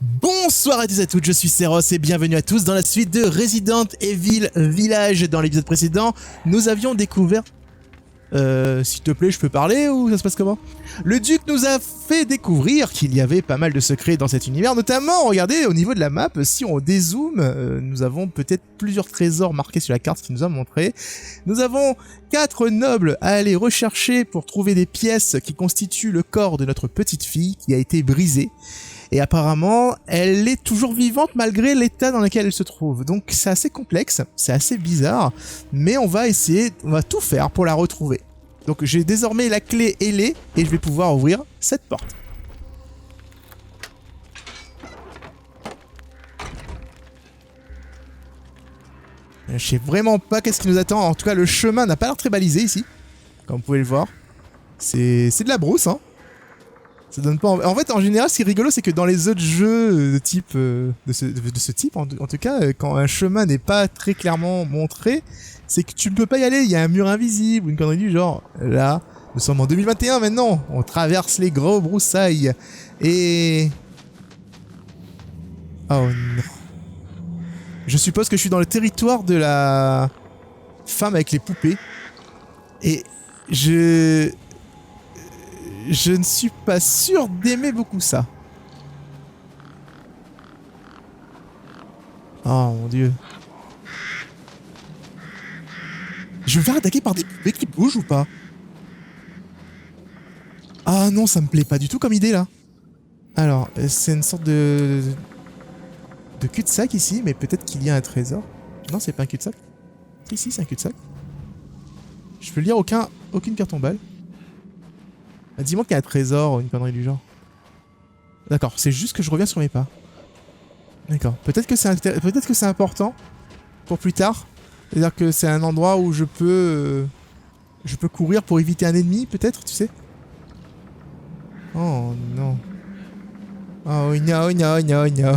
Bonsoir à tous et à toutes, je suis Seros et bienvenue à tous dans la suite de Resident Evil Village. Dans l'épisode précédent, nous avions découvert... s'il te plaît, je peux parler ou ça se passe comment? Le duc nous a fait découvrir qu'il y avait pas mal de secrets dans cet univers, notamment, regardez, au niveau de la map, si on dézoome, nous avons peut-être plusieurs trésors marqués sur la carte qu'il nous a montré. Nous avons 4 nobles à aller rechercher pour trouver des pièces qui constituent le corps de notre petite fille qui a été brisée. Et apparemment, elle est toujours vivante malgré l'état dans lequel elle se trouve. Donc c'est assez complexe, c'est assez bizarre, mais on va essayer, on va tout faire pour la retrouver. Donc j'ai désormais la clé ailée et je vais pouvoir ouvrir cette porte. Je sais vraiment pas qu'est-ce qui nous attend. En tout cas, le chemin n'a pas l'air très balisé ici, comme vous pouvez le voir. C'est de la brousse, hein. Ça donne pas en fait, en général, ce qui est rigolo, c'est que dans les autres jeux de type de ce type, en tout cas, quand un chemin n'est pas très clairement montré, c'est que tu ne peux pas y aller. Il y a un mur invisible ou une connerie du genre. Là, nous sommes en 2021 maintenant. On traverse les gros broussailles et oh non. Je suppose que je suis dans le territoire de la femme avec les poupées et je ne suis pas sûr d'aimer beaucoup ça. Oh mon dieu. Je vais me faire attaquer par des poupées qui bougent ou pas? Ah non, ça me plaît pas du tout comme idée là. Alors, c'est une sorte de cul-de-sac ici, mais peut-être qu'il y a un trésor. Non, c'est pas un cul-de-sac. Si, c'est un cul-de-sac. Je peux lire aucune carte en balle. Dis-moi qu'il y a un trésor ou une connerie du genre. D'accord, c'est juste que je reviens sur mes pas. D'accord, peut-être que c'est important pour plus tard. C'est-à-dire que c'est un endroit où je peux courir pour éviter un ennemi, peut-être, tu sais. Oh non. Oh no, no, no, no.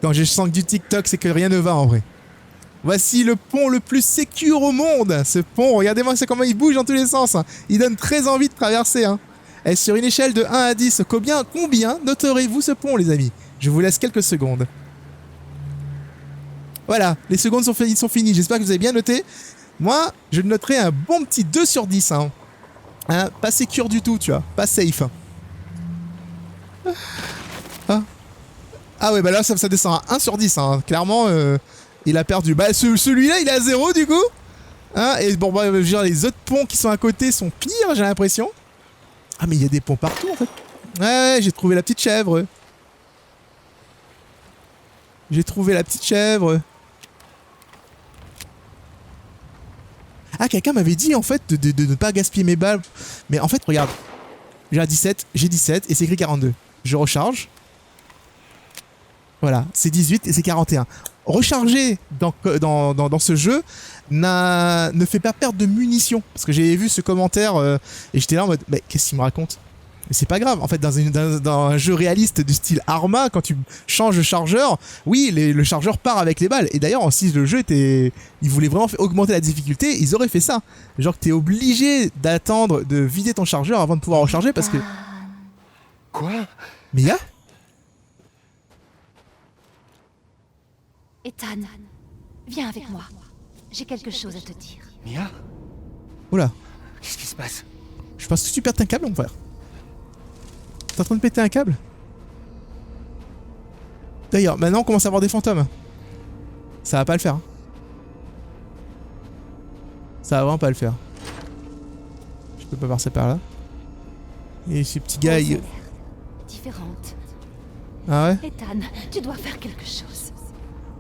Quand je sens que du TikTok, c'est que rien ne va en vrai. Voici le pont le plus sécure au monde. Ce pont, regardez-moi comment il bouge dans tous les sens. Il donne très envie de traverser. Et sur une échelle de 1 à 10, combien noterez-vous ce pont, les amis? Je vous laisse quelques secondes. Voilà, les secondes sont finies. J'espère que vous avez bien noté. Moi, je noterai un bon petit 2 sur 10. Pas sécure du tout, tu vois. Pas safe. Ah ouais, bah là, ça descend à 1 sur 10. Clairement... il a perdu. Bah celui-là il est à 0 du coup. Et bon bah je veux dire, les autres ponts qui sont à côté sont pires, j'ai l'impression. Ah mais il y a des ponts partout en fait. Ouais, j'ai trouvé la petite chèvre. Ah, quelqu'un m'avait dit en fait de ne pas gaspiller mes balles. Mais en fait regarde. J'ai 17 et c'est écrit 42. Je recharge. Voilà, c'est 18 et c'est 41. Recharger dans ce jeu ne fait pas perdre de munitions. Parce que j'ai vu ce commentaire et j'étais là en mode, mais qu'est-ce qu'il me raconte? Mais c'est pas grave. En fait, dans un jeu réaliste du style Arma, quand tu changes de chargeur, oui, le chargeur part avec les balles. Et d'ailleurs, si le jeu était... Ils voulaient vraiment augmenter la difficulté, ils auraient fait ça. Genre que t'es obligé d'attendre de vider ton chargeur avant de pouvoir recharger parce que... Quoi? Mia? Ethan, viens avec moi. J'ai quelque chose à te dire. Mia? Oula. Qu'est-ce qui se passe? Je pense que tu perds un câble, mon frère. T'es en train de péter un câble? D'ailleurs, maintenant on commence à avoir des fantômes. Ça va pas le faire. Ça va vraiment pas le faire. Je peux pas passer par là. Et ce petit gars, il... Différente. Ah ouais? Ethan, tu dois faire quelque chose.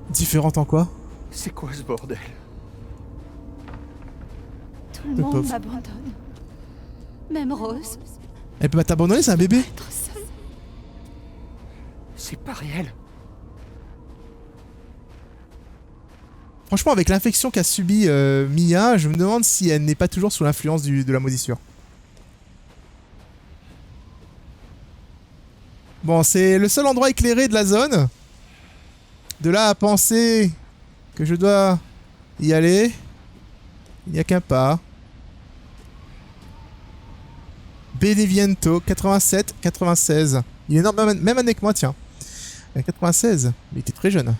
Différente en quoi? C'est quoi ce bordel? Tout le Le monde pauvre. m'abandonne. Même Rose. Elle peut pas t'abandonner, c'est un bébé. Être seule. C'est pas réel. Franchement, avec l'infection qu'a subie Mia, je me demande si elle n'est pas toujours sous l'influence de la moisissure. Bon, c'est le seul endroit éclairé de la zone. De là à penser que je dois y aller, il n'y a qu'un pas. Beneviento, 87, 96. Il est énorme, même année que moi, tiens. 96. Il était très jeune.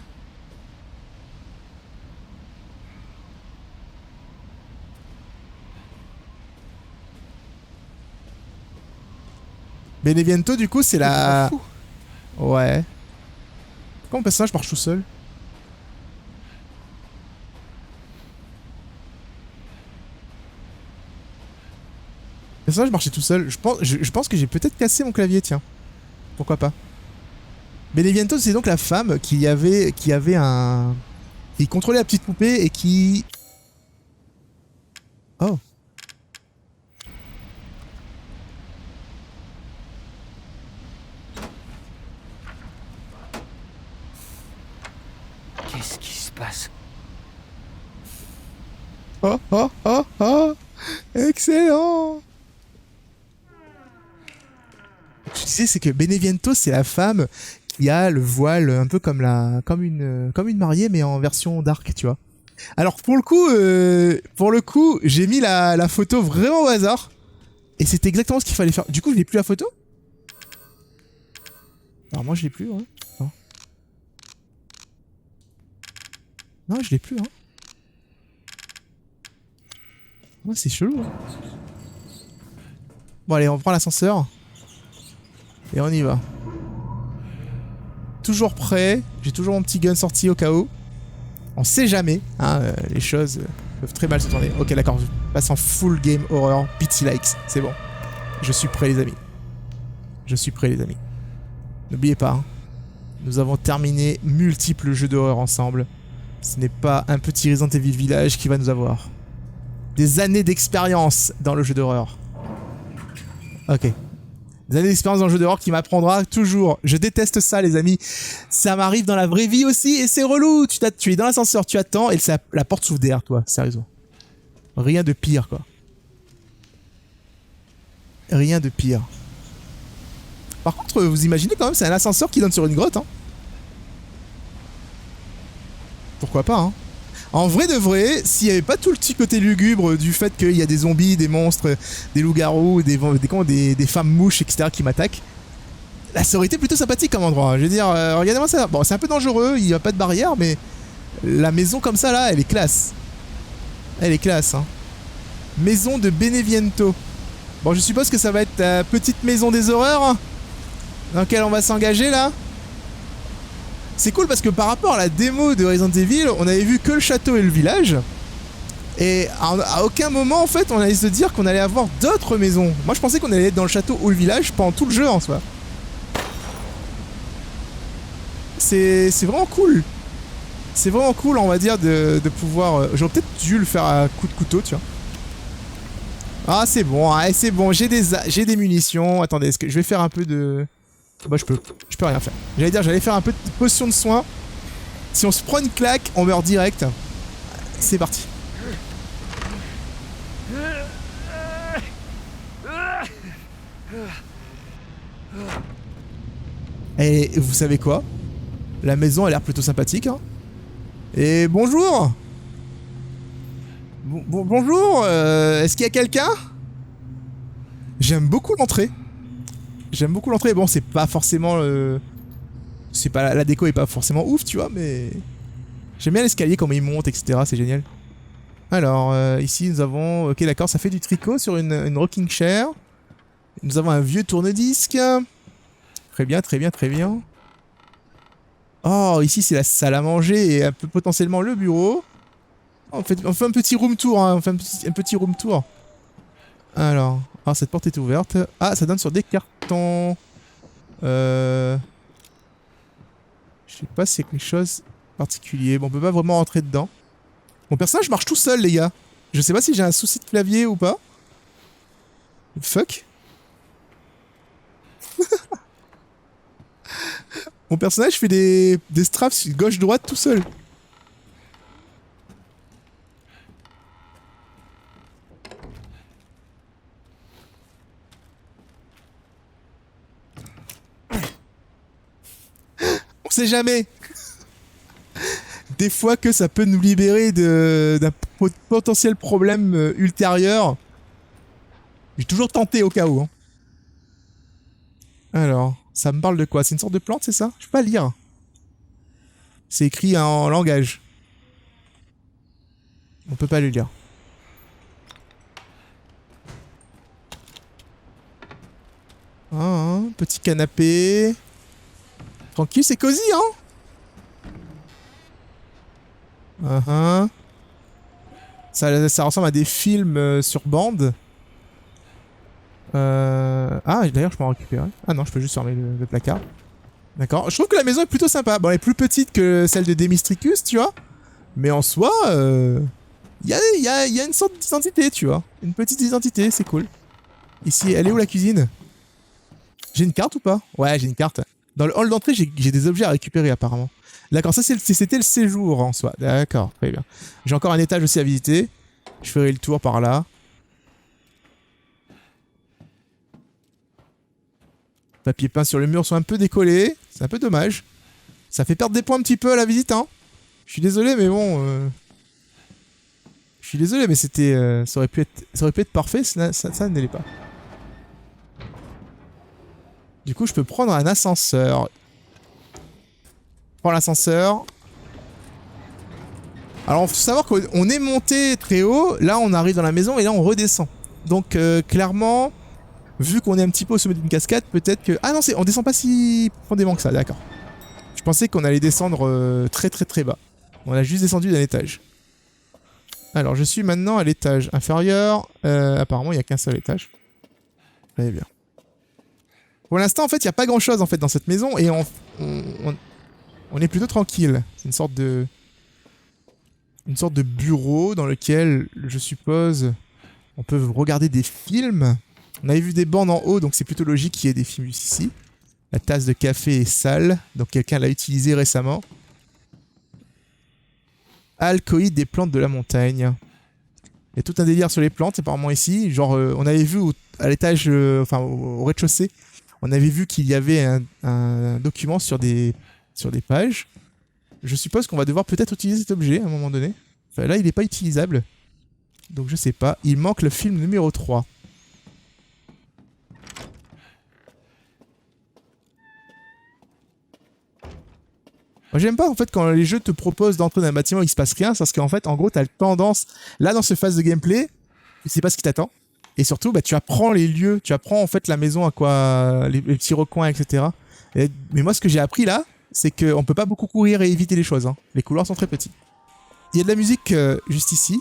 Beneviento, du coup, c'est la... Ouais. Pourquoi mon personnage marche tout seul? Le personnage marchait tout seul. Je pense que j'ai peut-être cassé mon clavier, tiens. Pourquoi pas? Beneviento, c'est donc la femme qui avait un... qui contrôlait la petite poupée et qui... Oh. Qu'est-ce qui se passe? Oh, oh, oh, oh. Excellent. Ce que je disais, c'est que Beneviento, c'est la femme qui a le voile un peu comme une mariée, mais en version dark, tu vois. Alors, pour le coup, j'ai mis la photo vraiment au hasard. Et c'était exactement ce qu'il fallait faire. Du coup, je n'ai plus la photo? Alors, moi, je l'ai plus, hein. Non. Non, je l'ai plus, hein. Ouais, c'est chelou, hein. Bon, allez, on prend l'ascenseur. Et on y va. Toujours prêt. J'ai toujours mon petit gun sorti au cas où. On sait jamais, hein, les choses peuvent très mal se tourner. Ok, d'accord, je passe en full game horror. Pity likes, c'est bon. Je suis prêt, les amis. Je suis prêt, les amis. N'oubliez pas, hein, nous avons terminé multiples jeux d'horreur ensemble. Ce n'est pas un petit Resident Evil Village qui va nous avoir. Des années d'expérience dans le jeu d'horreur. Ok. Des années d'expérience dans le jeu d'horreur qui m'apprendra toujours. Je déteste ça, les amis. Ça m'arrive dans la vraie vie aussi et c'est relou. Tu es dans l'ascenseur, tu attends et la porte s'ouvre derrière toi. Sérieusement. Rien de pire, quoi. Rien de pire. Par contre, vous imaginez quand même, c'est un ascenseur qui donne sur une grotte, hein. Pourquoi pas, hein. En vrai de vrai, s'il n'y avait pas tout le petit côté lugubre du fait qu'il y a des zombies, des monstres, des loups-garous, des femmes mouches, etc. qui m'attaquent, là ça aurait été plutôt sympathique comme endroit. Je veux dire, regardez-moi ça. Bon, c'est un peu dangereux, il n'y a pas de barrière, mais la maison comme ça là, elle est classe. Elle est classe, hein. Maison de Beneviento. Bon, je suppose que ça va être la petite maison des horreurs, hein, dans laquelle on va s'engager là. C'est cool parce que par rapport à la démo de Resident Evil, on avait vu que le château et le village. Et à aucun moment, en fait, on allait se dire qu'on allait avoir d'autres maisons. Moi, je pensais qu'on allait être dans le château ou le village pendant tout le jeu, en soi. C'est vraiment cool. C'est vraiment cool, on va dire, de pouvoir... J'aurais peut-être dû le faire à coup de couteau, tu vois. Ah, c'est bon, ah, c'est bon, j'ai des munitions. Attendez, est-ce que je vais faire un peu de... Bah je peux rien faire. J'allais faire un peu de potion de soin. Si on se prend une claque, on meurt direct. C'est parti. Et vous savez quoi? La maison a l'air plutôt sympathique, hein. Et bonjour. Bonjour, est-ce qu'il y a quelqu'un? J'aime beaucoup l'entrée. J'aime beaucoup l'entrée. Bon, c'est pas forcément... C'est pas la déco est pas forcément ouf, tu vois, mais... J'aime bien l'escalier, comment il monte, etc. C'est génial. Alors, ici, nous avons... Ok, d'accord, ça fait du tricot sur une rocking chair. Nous avons un vieux tourne-disque. Très bien, très bien, très bien. Oh, ici, c'est la salle à manger et un peu potentiellement le bureau. On fait un petit room tour, hein. On fait un petit room tour. Alors, cette porte est ouverte. Ah, ça donne sur des cartons. Je sais pas si c'est quelque chose de particulier. Bon, on peut pas vraiment rentrer dedans. Mon personnage marche tout seul, les gars. Je sais pas si j'ai un souci de clavier ou pas. Fuck. Mon personnage fait des straps gauche-droite tout seul. On sait jamais. Des fois que ça peut nous libérer d'un potentiel problème ultérieur. J'ai toujours tenté au cas où, hein. Alors... Ça me parle de quoi? C'est une sorte de plante, c'est ça? Je peux pas lire. C'est écrit en langage. On peut pas le lire. Ah, petit canapé. Tranquille, c'est cosy, hein? Ça ressemble à des films sur bande. Ah, d'ailleurs, je peux en récupérer. Ah non, je peux juste fermer le placard. D'accord. Je trouve que la maison est plutôt sympa. Bon, elle est plus petite que celle de Demistricus, tu vois. Mais en soi, y a une sorte d'identité, tu vois. Une petite identité, c'est cool. Ici, elle est où la cuisine? J'ai une carte ou pas? Ouais, j'ai une carte. Dans le hall d'entrée, j'ai des objets à récupérer apparemment. D'accord, ça c'était le séjour en soi. D'accord, très bien. J'ai encore un étage aussi à visiter. Je ferai le tour par là. Papier peint sur le mur sont un peu décollés. C'est un peu dommage. Ça fait perdre des points un petit peu à la visite, hein. Je suis désolé, mais bon... Je suis désolé, mais c'était... ça aurait pu être parfait, ça ne l'est pas. Du coup, je peux prendre un ascenseur. Je prends l'ascenseur. Alors, il faut savoir qu'on est monté très haut. Là, on arrive dans la maison et là, on redescend. Donc, clairement, vu qu'on est un petit peu au sommet d'une cascade, peut-être que... Ah non, on descend pas si profondément que ça, d'accord. Je pensais qu'on allait descendre très très très bas. On a juste descendu d'un étage. Alors, je suis maintenant à l'étage inférieur. Apparemment, il n'y a qu'un seul étage. Très bien. Pour l'instant, en fait, il n'y a pas grand-chose en fait dans cette maison et on est plutôt tranquille. C'est une sorte de bureau dans lequel, je suppose, on peut regarder des films. On avait vu des bandes en haut, donc c'est plutôt logique qu'il y ait des films ici. La tasse de café est sale, donc quelqu'un l'a utilisée récemment. Alcoïde des plantes de la montagne. Il y a tout un délire sur les plantes, apparemment ici. Genre, on avait vu à l'étage, enfin au rez-de-chaussée, on avait vu qu'il y avait un document sur des pages. Je suppose qu'on va devoir peut-être utiliser cet objet à un moment donné. Enfin, là, il n'est pas utilisable. Donc je sais pas. Il manque le film numéro 3. Moi, j'aime pas en fait quand les jeux te proposent d'entrer dans un bâtiment et il se passe rien, parce qu'en fait, en gros, t'as tendance, là dans ce phase de gameplay, tu sais pas ce qui t'attend. Et surtout, bah, tu apprends les lieux, tu apprends en fait la maison à quoi, les petits recoins, etc. Mais moi, ce que j'ai appris là, c'est qu'on peut pas beaucoup courir et éviter les choses. Hein. Les couloirs sont très petits. Il y a de la musique juste ici.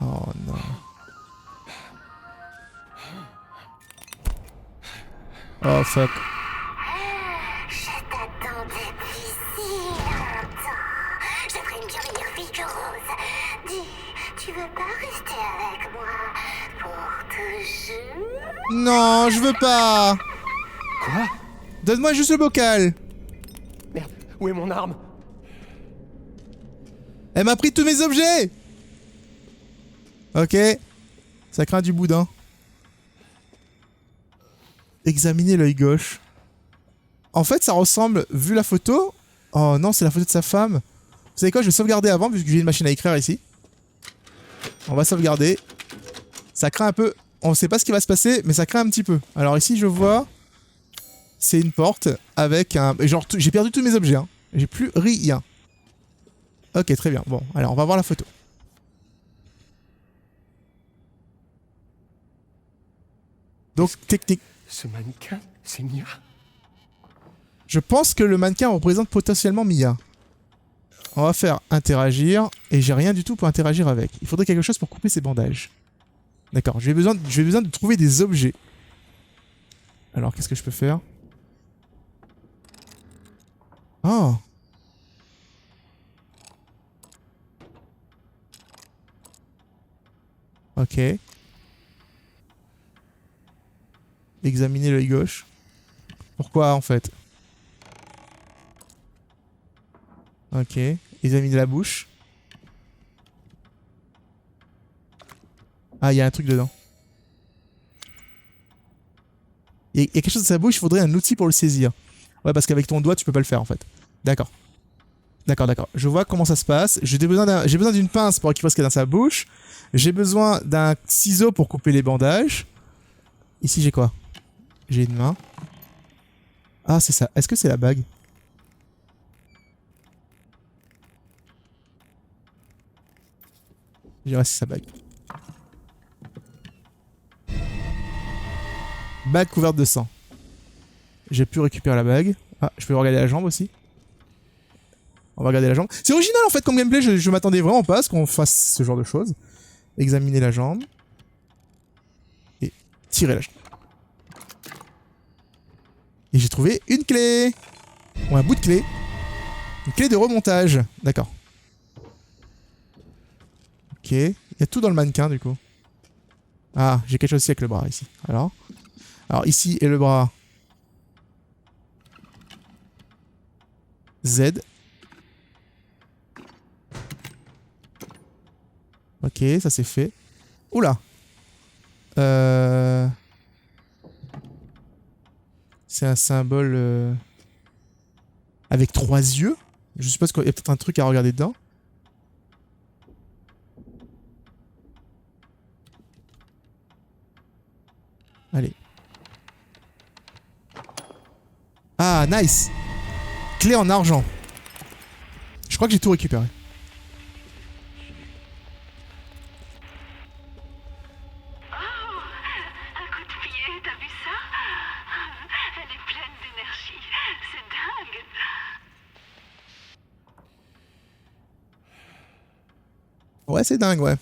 Oh non. Oh fuck. Je t'attendais depuis si longtemps. Je ferai une bien meilleure fille que Rose. Dis, tu veux pas rester avec moi pour toujours? Non, je veux pas. Quoi? Donne-moi juste le bocal. Merde, où est mon arme? Elle m'a pris tous mes objets. Ok. Ça craint du boudin. Examiner l'œil gauche. En fait, ça ressemble, vu la photo... Oh non, c'est la photo de sa femme. Vous savez quoi, je vais sauvegarder avant, vu que j'ai une machine à écrire ici. On va sauvegarder. Ça craint un peu. On sait pas ce qui va se passer, mais ça craint un petit peu. Alors ici, je vois... C'est une porte avec un... Genre, j'ai perdu tous mes objets. Hein. J'ai plus rien. Ok, très bien. Bon, alors on va voir la photo. Donc, technique. Ce mannequin, c'est Mia? Je pense que le mannequin représente potentiellement Mia. On va faire interagir. Et j'ai rien du tout pour interagir avec. Il faudrait quelque chose pour couper ses bandages. D'accord, j'ai besoin de trouver des objets. Alors, qu'est-ce que je peux faire? Oh! Ok. Examiner l'œil gauche. Pourquoi en fait? Ok. Examiner la bouche. Ah, il y a un truc dedans. Il y a quelque chose dans sa bouche, il faudrait un outil pour le saisir. Ouais, parce qu'avec ton doigt, tu peux pas le faire en fait. D'accord. D'accord, d'accord. Je vois comment ça se passe. J'ai besoin d'une pince pour récupérer ce qu'il y a dans sa bouche. J'ai besoin d'un ciseau pour couper les bandages. Ici, j'ai quoi? J'ai une main. Ah, c'est ça. Est-ce que c'est la bague? Je dirais que c'est sa bague. Bague couverte de sang. J'ai pu récupérer la bague. Ah, je peux regarder la jambe aussi. On va regarder la jambe. C'est original en fait comme gameplay, je m'attendais vraiment pas à ce qu'on fasse ce genre de choses. Examiner la jambe. Et tirer la jambe. Et j'ai trouvé une clé. Ou un bout de clé. Une clé de remontage. D'accord. Ok. Il y a tout dans le mannequin du coup. Ah, j'ai quelque chose aussi avec le bras ici. Alors ici est le bras. Z. Ok, ça c'est fait. Oula. C'est un symbole avec 3 yeux. Je suppose qu'il y a peut-être un truc à regarder dedans. Allez. Ah, nice. Clé en argent. Je crois que j'ai tout récupéré. Ouais, c'est dingue, ouais.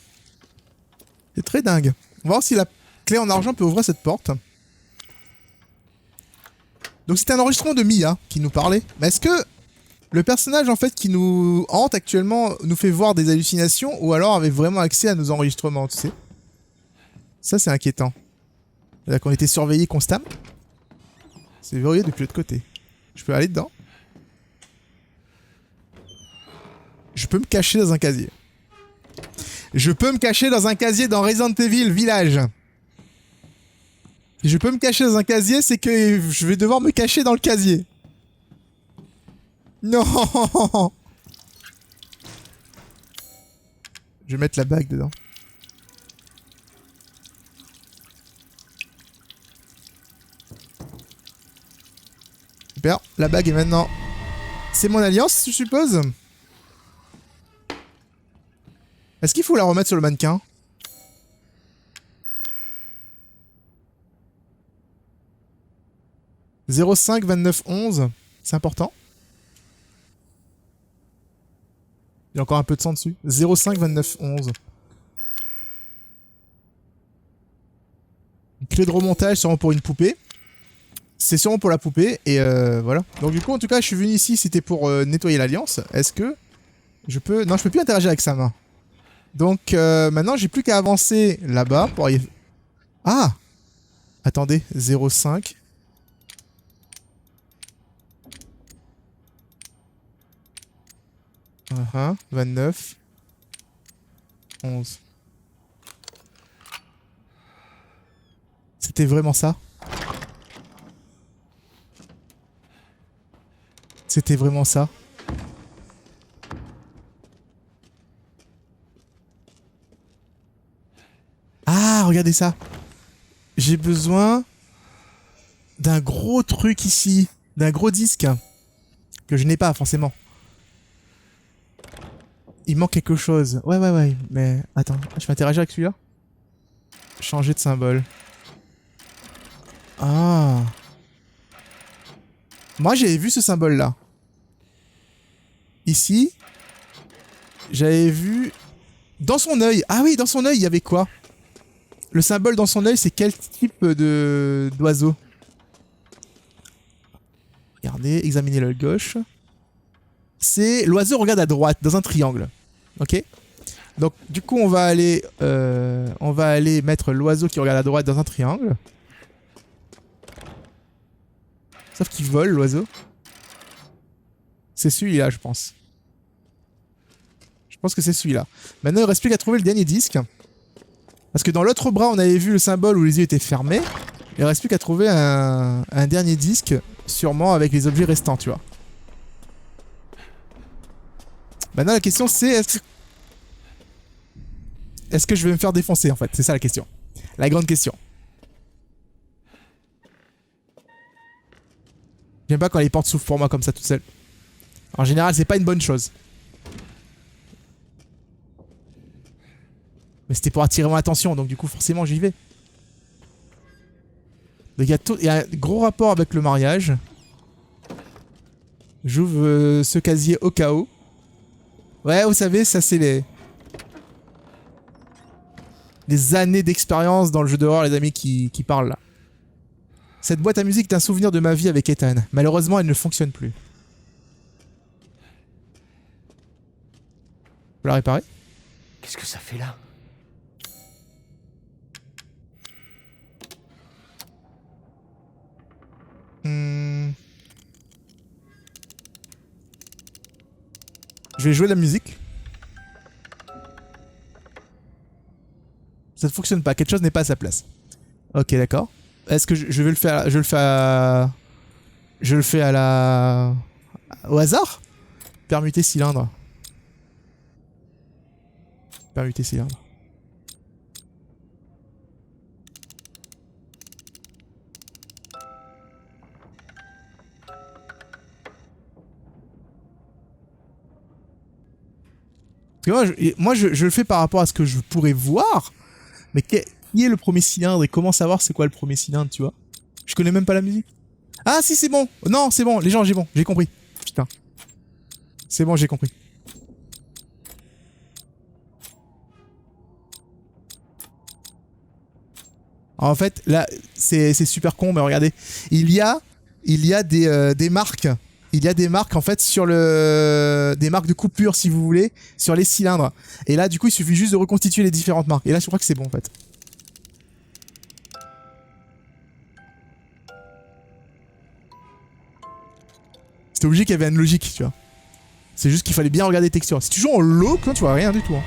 C'est très dingue. On va voir si la clé en argent peut ouvrir cette porte. Donc c'était un enregistrement de Mia qui nous parlait. Mais est-ce que le personnage en fait qui nous hante actuellement nous fait voir des hallucinations ou alors avait vraiment accès à nos enregistrements, tu sais? Ça c'est inquiétant. C'est-à-dire qu'on était surveillés constamment. C'est verrouillé depuis l'autre côté. Je peux aller dedans. Je peux me cacher dans un casier. Je peux me cacher dans un casier dans Resident Evil Village. Si je peux me cacher dans un casier, c'est que je vais devoir me cacher dans le casier. Non. Je vais mettre la bague dedans. Super, la bague est maintenant... C'est mon alliance, je suppose? Est-ce qu'il faut la remettre sur le mannequin? « 05 29 11 », c'est important. Il y a encore un peu de sang dessus. 05 29 11. Une clé de remontage, sûrement pour une poupée. C'est sûrement pour la poupée, et voilà. Donc du coup, en tout cas, je suis venu ici, c'était pour nettoyer l'alliance. Est-ce que je peux... Non, je peux plus interagir avec sa main. Donc maintenant, j'ai plus qu'à avancer là-bas pour y... Ah! Attendez, 05... 29 11. C'était vraiment ça? C'était vraiment ça? Ah, regardez ça. J'ai besoin d'un gros truc ici, d'un gros disque que je n'ai pas forcément. Il manque quelque chose. Ouais, mais attends, je vais interagir avec celui-là. Changer de symbole. Ah. Moi, j'avais vu ce symbole-là. Ici, j'avais vu... Dans son œil. Ah oui, dans son œil, il y avait quoi? Le symbole dans son œil, c'est quel type d'oiseau? Regardez, examinez l'œil gauche. C'est l'oiseau regarde à droite, dans un triangle. Ok? Donc, du coup, on va aller mettre l'oiseau qui regarde à droite dans un triangle. Sauf qu'il vole, l'oiseau. C'est celui-là, je pense. Je pense que c'est celui-là. Maintenant, il ne reste plus qu'à trouver le dernier disque. Parce que dans l'autre bras, on avait vu le symbole où les yeux étaient fermés. Il ne reste plus qu'à trouver un dernier disque, sûrement avec les objets restants, tu vois. Maintenant la question c'est est-ce que je vais me faire défoncer en fait? C'est ça la question. La grande question. J'aime pas quand les portes s'ouvrent pour moi comme ça toute seule. En général c'est pas une bonne chose. Mais c'était pour attirer mon attention donc du coup forcément j'y vais. Donc il y a un gros rapport avec le mariage. J'ouvre ce casier au cas où. Ouais, vous savez, ça c'est les années d'expérience dans le jeu d'horreur, les amis, qui parlent là. Cette boîte à musique est un souvenir de ma vie avec Ethan. Malheureusement, elle ne fonctionne plus. Faut la réparer? Qu'est-ce que ça fait là? Je vais jouer de la musique. Ça ne fonctionne pas. Quelque chose n'est pas à sa place. Ok, d'accord. Est-ce que je vais le faire? Je le fais à la... au hasard? Permuter cylindre. Permuter cylindre. Parce que moi je le fais par rapport à ce que je pourrais voir. Mais qui est le premier cylindre et comment savoir c'est quoi le premier cylindre, tu vois? Je connais même pas la musique. Ah si, c'est bon. Non, c'est bon. Les gens, j'ai compris. Putain. C'est bon, j'ai compris. En fait, là, c'est super con, mais regardez. Il y a des marques. Il y a des marques, en fait, sur le... Des marques de coupure, si vous voulez, sur les cylindres. Et là, du coup, il suffit juste de reconstituer les différentes marques. Et là, je crois que c'est bon, en fait. C'était obligé qu'il y avait une logique, tu vois. C'est juste qu'il fallait bien regarder les textures. Si tu joues en low, tu vois rien du tout. Hein.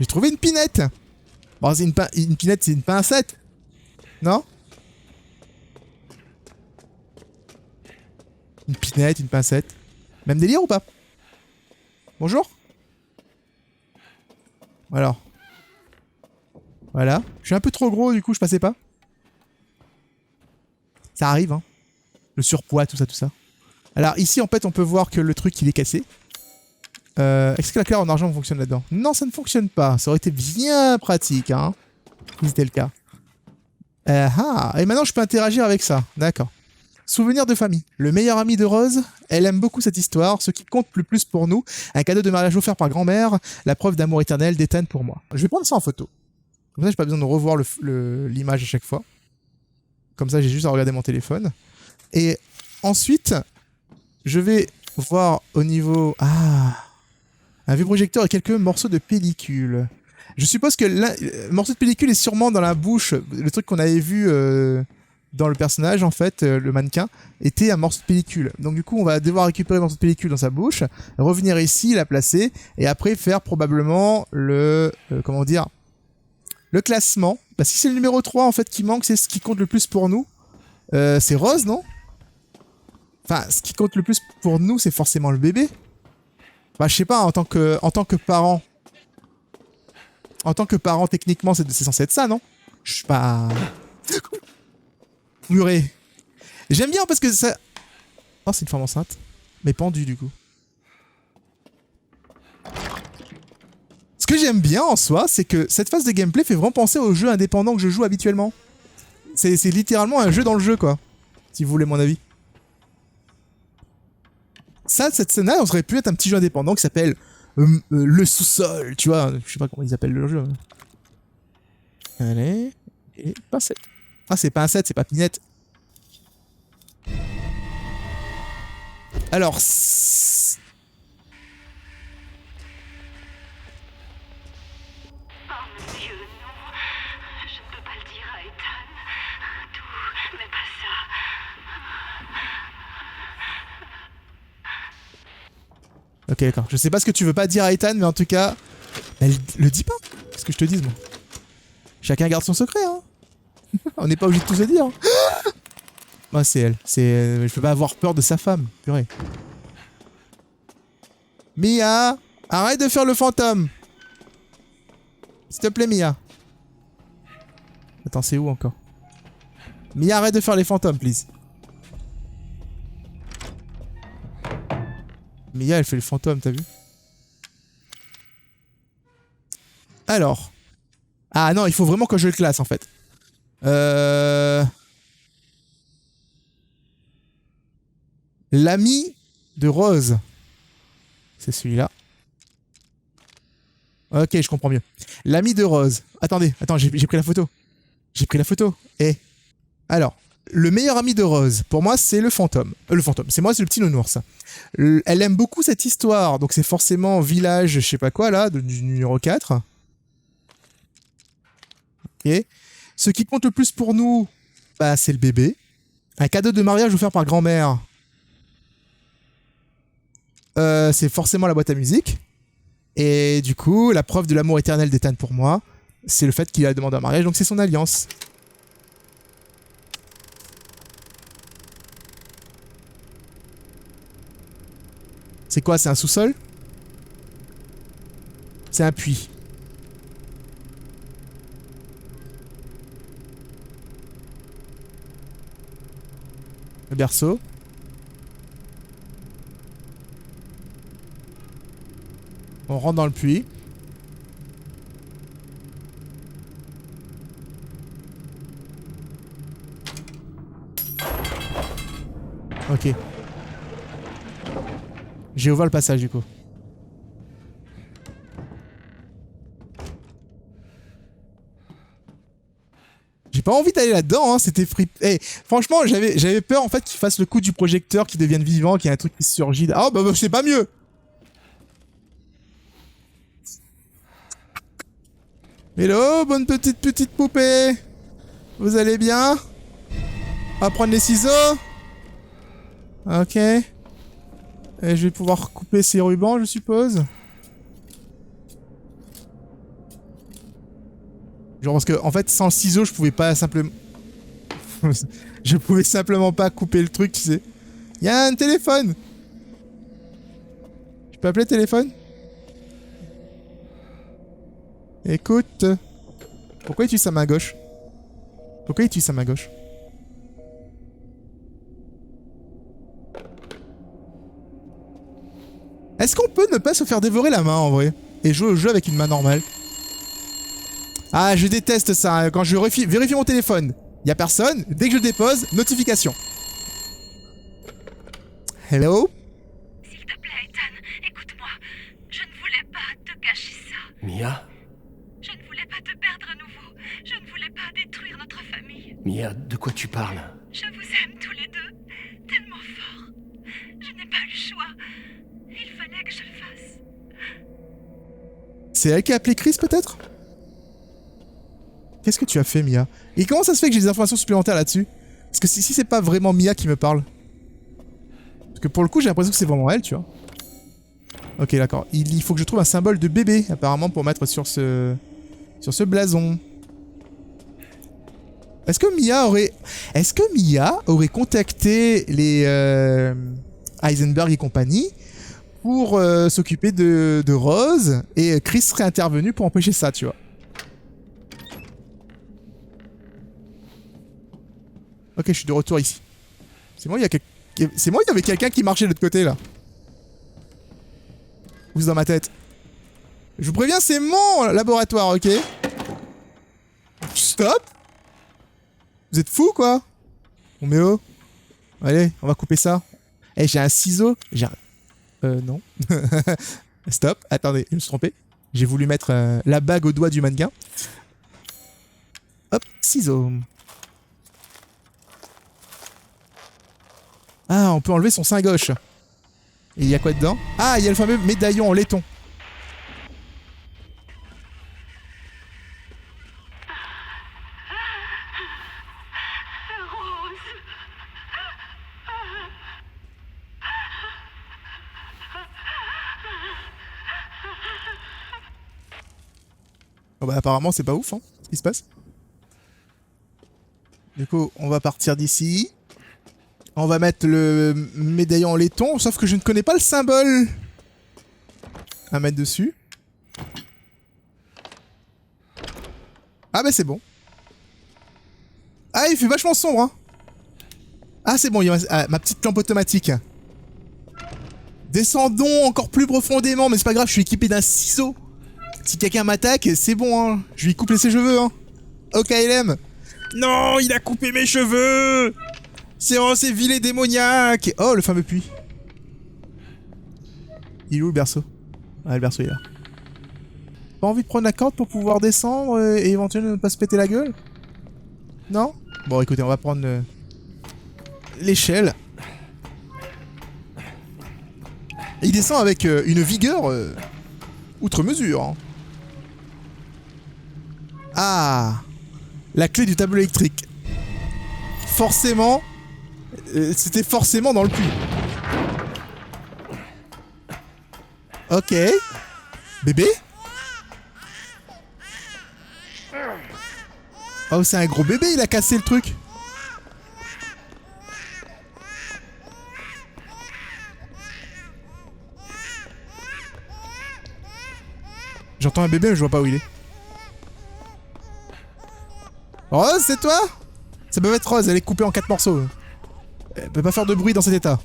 J'ai trouvé une pinette. Bon, c'est une pinette, c'est une pincette. Non? Une pinette, une pincette. Même délire ou pas? Bonjour? Alors. Voilà. Je suis un peu trop gros, du coup, je passais pas. Ça arrive, hein. Le surpoids, tout ça, tout ça. Alors, ici, en fait, on peut voir que le truc, il est cassé. Est-ce que la clé en argent fonctionne là-dedans? Non, ça ne fonctionne pas. Ça aurait été bien pratique, hein. Si c'était le cas. Et maintenant, je peux interagir avec ça. D'accord. Souvenir de famille. Le meilleur ami de Rose, elle aime beaucoup cette histoire. Ce qui compte le plus pour nous, un cadeau de mariage offert par grand-mère, la preuve d'amour éternel d'Ethan pour moi. Je vais prendre ça en photo. Comme ça, j'ai pas besoin de revoir l'image à chaque fois. Comme ça, j'ai juste à regarder mon téléphone. Et ensuite, je vais voir au niveau... Ah, un vieux projecteur et quelques morceaux de pellicule. Je suppose que le morceau de pellicule est sûrement dans la bouche. Le truc qu'on avait vu... dans le personnage, en fait, le mannequin, était un morceau de pellicule. Donc du coup, on va devoir récupérer le morceau de pellicule dans sa bouche, revenir ici, la placer, et après faire probablement le... comment dire? Le classement. Parce que si c'est le numéro 3, en fait, qui manque, c'est ce qui compte le plus pour nous. C'est Rose, non? Enfin, ce qui compte le plus pour nous, c'est forcément le bébé. Bah, je sais pas, en tant que parent... En tant que parent, techniquement, c'est censé être ça, non? Je sais pas... Muré. J'aime bien parce que ça... Oh, c'est une femme enceinte. Mais pendue, du coup. Ce que j'aime bien, en soi, c'est que cette phase de gameplay fait vraiment penser aux jeux indépendants que je joue habituellement. C'est littéralement un jeu dans le jeu, quoi. Si vous voulez mon avis. Ça, cette scène-là, on aurait pu être un petit jeu indépendant qui s'appelle... le sous-sol, tu vois. Je sais pas comment ils appellent le jeu. Allez. Et pincette. Ah, c'est pincette, c'est pas pinette. Alors... Oh mon Dieu, non. Je ne peux pas le dire à Ethan. Tout, mais pas ça. Ok, d'accord. Je sais pas ce que tu veux pas dire à Ethan, mais en tout cas... Elle le dit pas. Qu'est-ce que je te dise, moi? Chacun garde son secret, hein. On n'est pas obligé de tout se dire. Ah, c'est elle. Je peux pas avoir peur de sa femme. Purée. Mia, arrête de faire le fantôme. S'il te plaît, Mia. Attends, c'est où encore? Mia, arrête de faire les fantômes, please. Mia, elle fait le fantôme, t'as vu? Alors. Ah non, il faut vraiment que je le classe, en fait. L'ami de Rose. C'est celui-là. Ok, je comprends mieux. L'ami de Rose. Attendez, j'ai pris la photo. J'ai pris la photo. Eh. Alors, le meilleur ami de Rose, pour moi, c'est le fantôme. Le fantôme, c'est moi, c'est le petit nounours. Elle aime beaucoup cette histoire, donc c'est forcément village, je sais pas quoi, là, du numéro 4. Ok. Ce qui compte le plus pour nous, bah, c'est le bébé. Un cadeau de mariage offert par grand-mère. C'est forcément la boîte à musique. Et du coup, la preuve de l'amour éternel d'Ethan pour moi, c'est le fait qu'il a demandé un mariage, donc c'est son alliance. C'est quoi? C'est un sous-sol? C'est un puits. Le berceau. On rentre dans le puits. Ok. J'ai ouvert le passage du coup. J'ai pas envie d'aller là-dedans, hein, c'était franchement, j'avais peur en fait qu'il fasse le coup du projecteur, qu'il devienne vivant, qu'il y ait un truc qui surgit. Ah bah c'est pas mieux. Hello, bonne petite poupée. Vous allez bien? On va prendre les ciseaux. Ok. Et je vais pouvoir couper ces rubans, je suppose. Genre parce que, en fait, sans le ciseau, je pouvais pas simplement... je pouvais simplement pas couper le truc, tu sais. Il y a un téléphone. Je peux appeler le téléphone? Écoute. Pourquoi il utilise sa main gauche? Pourquoi il utilise sa main gauche? Est-ce qu'on peut ne pas se faire dévorer la main en vrai? Et jouer au jeu avec une main normale? Ah, je déteste ça, hein. Quand je vérifie mon téléphone, y a personne. Dès que je dépose, notification. Hello? S'il te plaît, Ethan, écoute-moi. Je ne voulais pas te cacher ça. Mia? Je ne voulais pas te perdre à nouveau. Je ne voulais pas détruire notre famille. Mia, de quoi tu parles? Je vous aime tous les deux, tellement fort. Je n'ai pas eu le choix. Il fallait que je le fasse. C'est elle qui a appelé Chris peut-être? Qu'est-ce que tu as fait, Mia? Et comment ça se fait que j'ai des informations supplémentaires là-dessus? Parce que si c'est pas vraiment Mia qui me parle. Parce que pour le coup, j'ai l'impression que c'est vraiment elle, tu vois. Ok, d'accord. Il faut que je trouve un symbole de bébé, apparemment, pour mettre sur ce blason. Est-ce que Mia aurait contacté les Heisenberg et compagnie pour s'occuper de Rose et Chris serait intervenu pour empêcher ça, tu vois? Ok, je suis de retour ici. C'est moi, il y avait quelqu'un qui marchait de l'autre côté, là. Ou c'est dans ma tête? Je vous préviens, c'est mon laboratoire, ok? Stop! Vous êtes fous, quoi? On met où? Allez, on va couper ça. Eh, j'ai un ciseau. Non. Stop, attendez, je me suis trompé. J'ai voulu mettre la bague au doigt du mannequin. Hop, ciseaux. Ah, on peut enlever son sein gauche. Et il y a quoi dedans? Ah, il y a le fameux médaillon en laiton. Oh bah apparemment c'est pas ouf, hein, ce qui se passe. Du coup, on va partir d'ici. On va mettre le médaillon en laiton, sauf que je ne connais pas le symbole. à mettre dessus. Ah bah c'est bon. Ah, il fait vachement sombre, hein. Ah, c'est bon, il y a ma petite lampe automatique. Descendons encore plus profondément, mais c'est pas grave, je suis équipé d'un ciseau. Si quelqu'un m'attaque, c'est bon, hein. Je lui coupe ses cheveux, hein. Ok, LM. Non, il a coupé mes cheveux. C'est vil et démoniaque. Oh, le fameux puits. Il est où le berceau? Ah, le berceau il est là. Pas envie de prendre la corde pour pouvoir descendre et éventuellement ne pas se péter la gueule? Non? Bon, écoutez, on va prendre l'échelle. Il descend avec une vigueur outre mesure. Hein. Ah, la clé du tableau électrique. Forcément, c'était forcément dans le puits. Ok. Bébé? Oh, c'est un gros bébé, il a cassé le truc. J'entends un bébé, mais je vois pas où il est. Rose, c'est toi? Ça peut être Rose, elle est coupée en 4 morceaux. Elle peut pas faire de bruit dans cet état.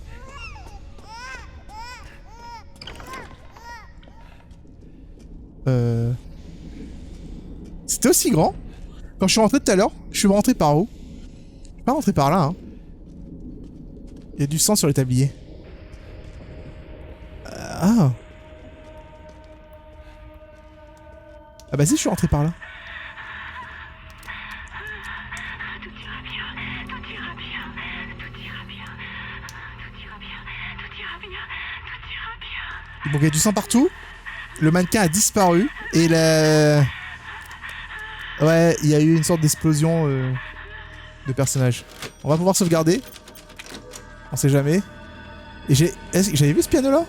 C'était aussi grand? Quand je suis rentré tout à l'heure, je suis rentré par où? Je suis pas rentré par là, hein. Il y a du sang sur les tabliers. Ah. Ah bah si, je suis rentré par là. Tout ira bien, tout ira bien, tout ira bien, tout ira bien, tout ira bien, tout ira bien. Donc il y a du sang partout. Le mannequin a disparu. Et la... Ouais, il y a eu une sorte d'explosion de personnages. On va pouvoir sauvegarder. On sait jamais. Et j'avais vu ce piano là?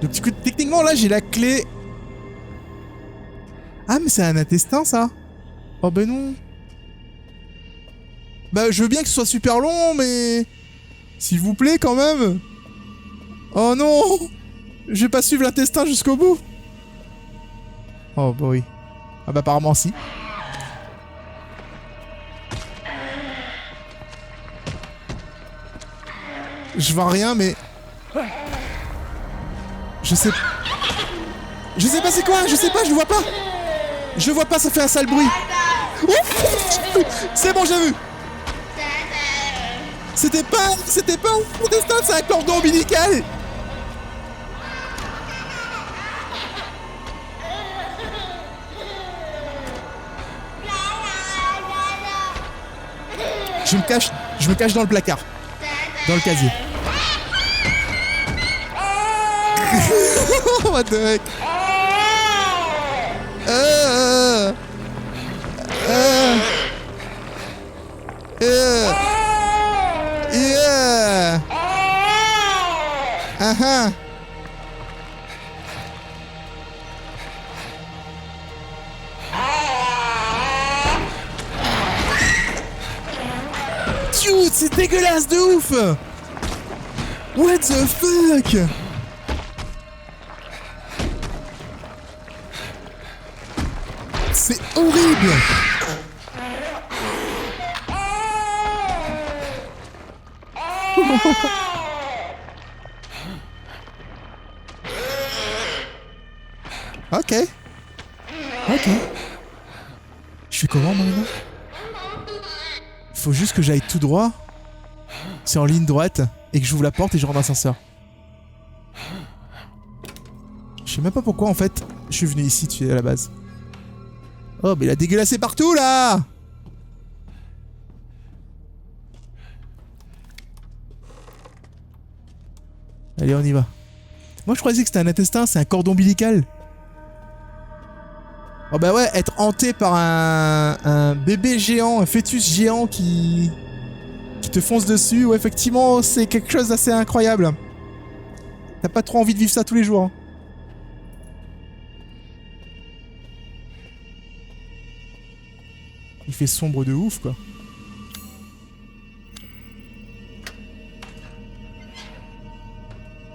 Donc techniquement là j'ai la clé. Ah mais c'est un intestin ça? Oh ben non. Bah je veux bien que ce soit super long mais... S'il vous plaît quand même. Oh non. Je vais pas suivre l'intestin jusqu'au bout. Oh bah oui. Ah bah apparemment si. Je vois rien mais... Je sais pas c'est quoi, je sais pas, je le vois pas. Je vois pas, ça fait un sale bruit. C'est bon, j'ai vu. C'était pas un intestin, c'est un cordon ombilical. Je me cache dans le placard. Dans le casier. What the heck? Yeah. Uh-huh. Dude, c'est dégueulasse de ouf! What the fuck? C'est horrible! Ok. Ok. Je fais comment maintenant? Faut juste que j'aille tout droit. C'est en ligne droite. Et que j'ouvre la porte et je rentre dans l'ascenseur. Je sais même pas pourquoi en fait je suis venu ici, tu es à la base. Oh mais il a dégueulassé partout là! Allez on y va. Moi je croyais que c'était un intestin, c'est un cordon ombilical. Oh bah ouais, être hanté par un bébé géant, un fœtus géant qui te fonce dessus, ouais effectivement c'est quelque chose d'assez incroyable. T'as pas trop envie de vivre ça tous les jours. Hein. Il fait sombre de ouf quoi.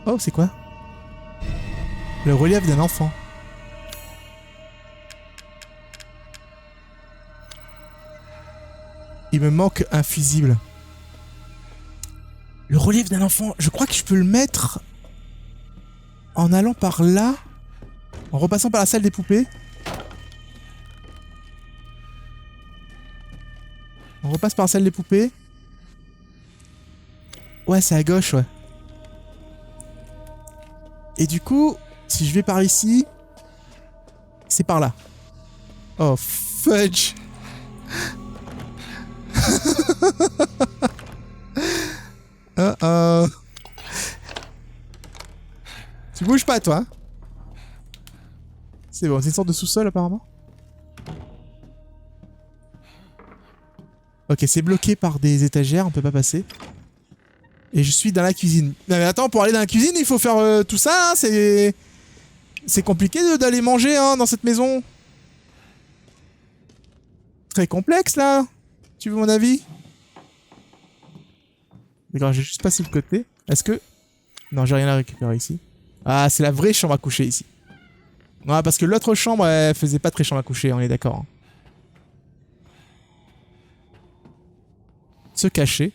Oh, c'est quoi? Le relief d'un enfant. Il me manque un fusible. Le relief d'un enfant, je crois que je peux le mettre en allant par là, en repassant par la salle des poupées. On repasse par la salle des poupées. Ouais, c'est à gauche, ouais. Et du coup, si je vais par ici, c'est par là. Oh, fudge. Tu bouges pas, toi? C'est bon, c'est une sorte de sous-sol, apparemment. Ok, c'est bloqué par des étagères, on peut pas passer. Et je suis dans la cuisine. Non mais attends, pour aller dans la cuisine, il faut faire tout ça, hein, c'est... C'est compliqué d'aller manger, hein, dans cette maison. Très complexe, là. Tu veux mon avis? D'accord, je vais juste passer de côté. Est-ce que... Non, j'ai rien à récupérer ici. Ah, c'est la vraie chambre à coucher, ici. Ouais, parce que l'autre chambre, elle faisait pas très chambre à coucher, on est d'accord. Hein. Se cacher.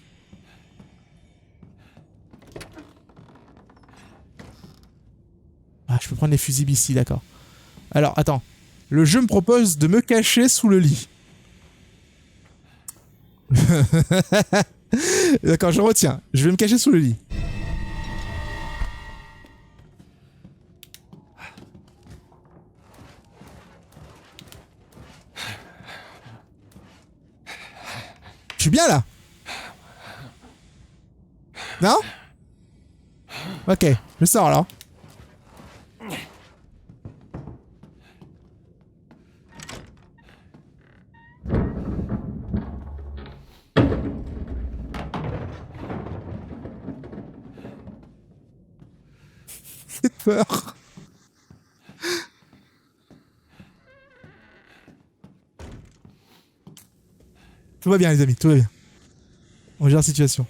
Ah, je peux prendre les fusibles ici, d'accord. Alors, attends. Le jeu me propose de me cacher sous le lit. D'accord, je retiens. Je vais me cacher sous le lit. Je suis bien là. Non? Ok, je sors alors. C'est peur. Tout va bien les amis, tout va bien. On gère la situation.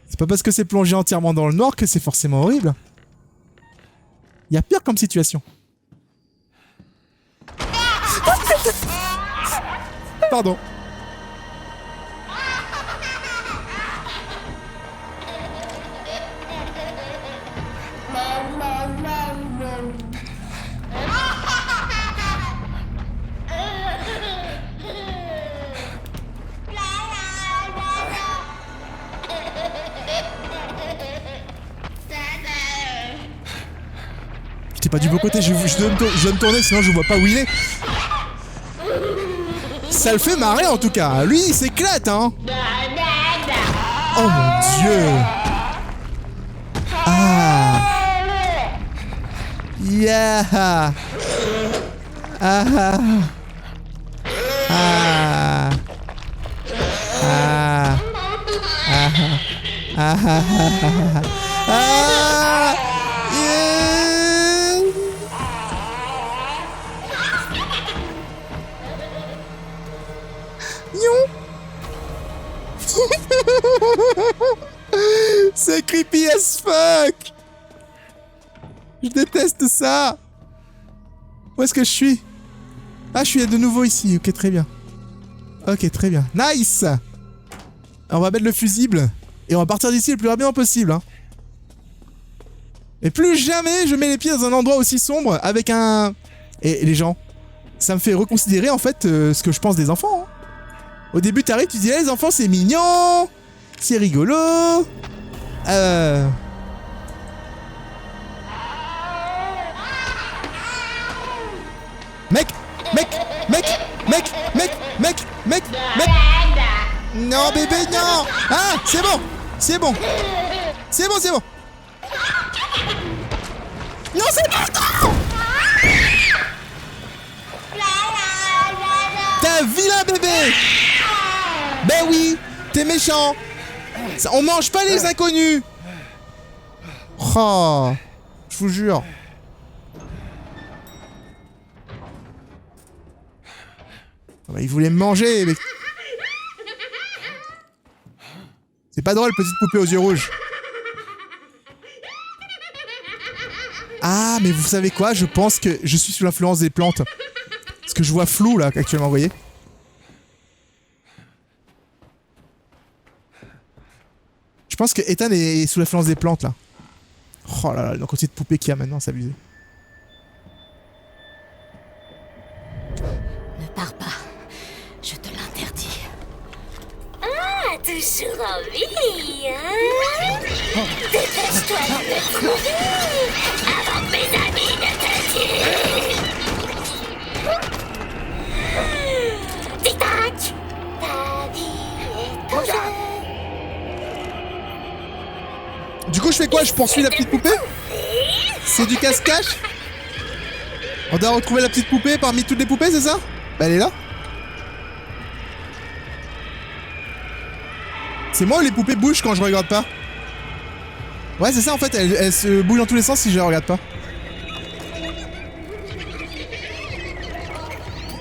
C'est pas parce que c'est plongé entièrement dans le noir que c'est forcément horrible. Il y a pire comme situation. Pardon. J'étais pas du bon côté, je dois me tourner sinon je vois pas où il est. Ça le fait marrer en tout cas. Lui il s'éclate hein. Oh mon dieu. Ah. Yeah. Ah. Ah. Ah. Ah. Ah. Ah. Yeah. C'est creepy as fuck. Je déteste ça. Où est-ce que je suis? Ah, je suis de nouveau ici. Ok, très bien. Ok, très bien. Nice. On va mettre le fusible. Et on va partir d'ici le plus rapidement possible. Hein. Et plus jamais je mets les pieds dans un endroit aussi sombre avec un... Et les gens, ça me fait reconsidérer en fait ce que je pense des enfants. Hein. Au début, t'arrives, tu dis les enfants c'est mignon, c'est rigolo. Mec. Non bébé, non. Ah, c'est bon. Non, c'est bon. Non, t'es un vilain bébé. Ben oui, t'es méchant. On mange pas les inconnus. Oh, je vous jure. Il voulait me manger, mais... C'est pas drôle, petite poupée aux yeux rouges. Ah, mais vous savez quoi? Je pense que je suis sous l'influence des plantes. Parce que je vois flou, là, actuellement, vous voyez? Je pense que Ethan est sous l'influence des plantes, là. Oh là là, la quantité de poupées qu'il y a maintenant, c'est abusé. Ne pars pas. Je te l'interdis. Ah, toujours en vie, hein? Dépêche-toi de me trouver avant que mes amis ne te tuent. Tic-tac. Ta vie est ton jeu. Du coup, je fais quoi? Je poursuis la petite poupée? C'est du cache-cache? On doit retrouver la petite poupée parmi toutes les poupées, c'est ça? Bah, elle est là. C'est moi ou les poupées bougent quand je regarde pas? Ouais, c'est ça en fait, elles se bougent dans tous les sens si je les regarde pas.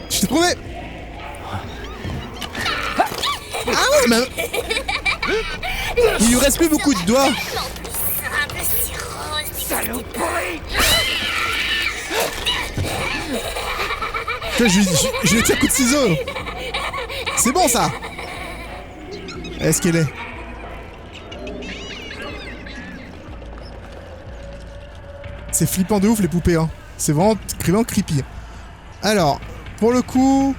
Je t'ai trouvé! Ah ouais, mais... Il lui reste plus beaucoup de doigts. Je lui tire un coup de ciseau. C'est bon ça. Est-ce qu'elle est? C'est flippant de ouf les poupées hein. C'est vraiment creepy. Alors, pour le coup...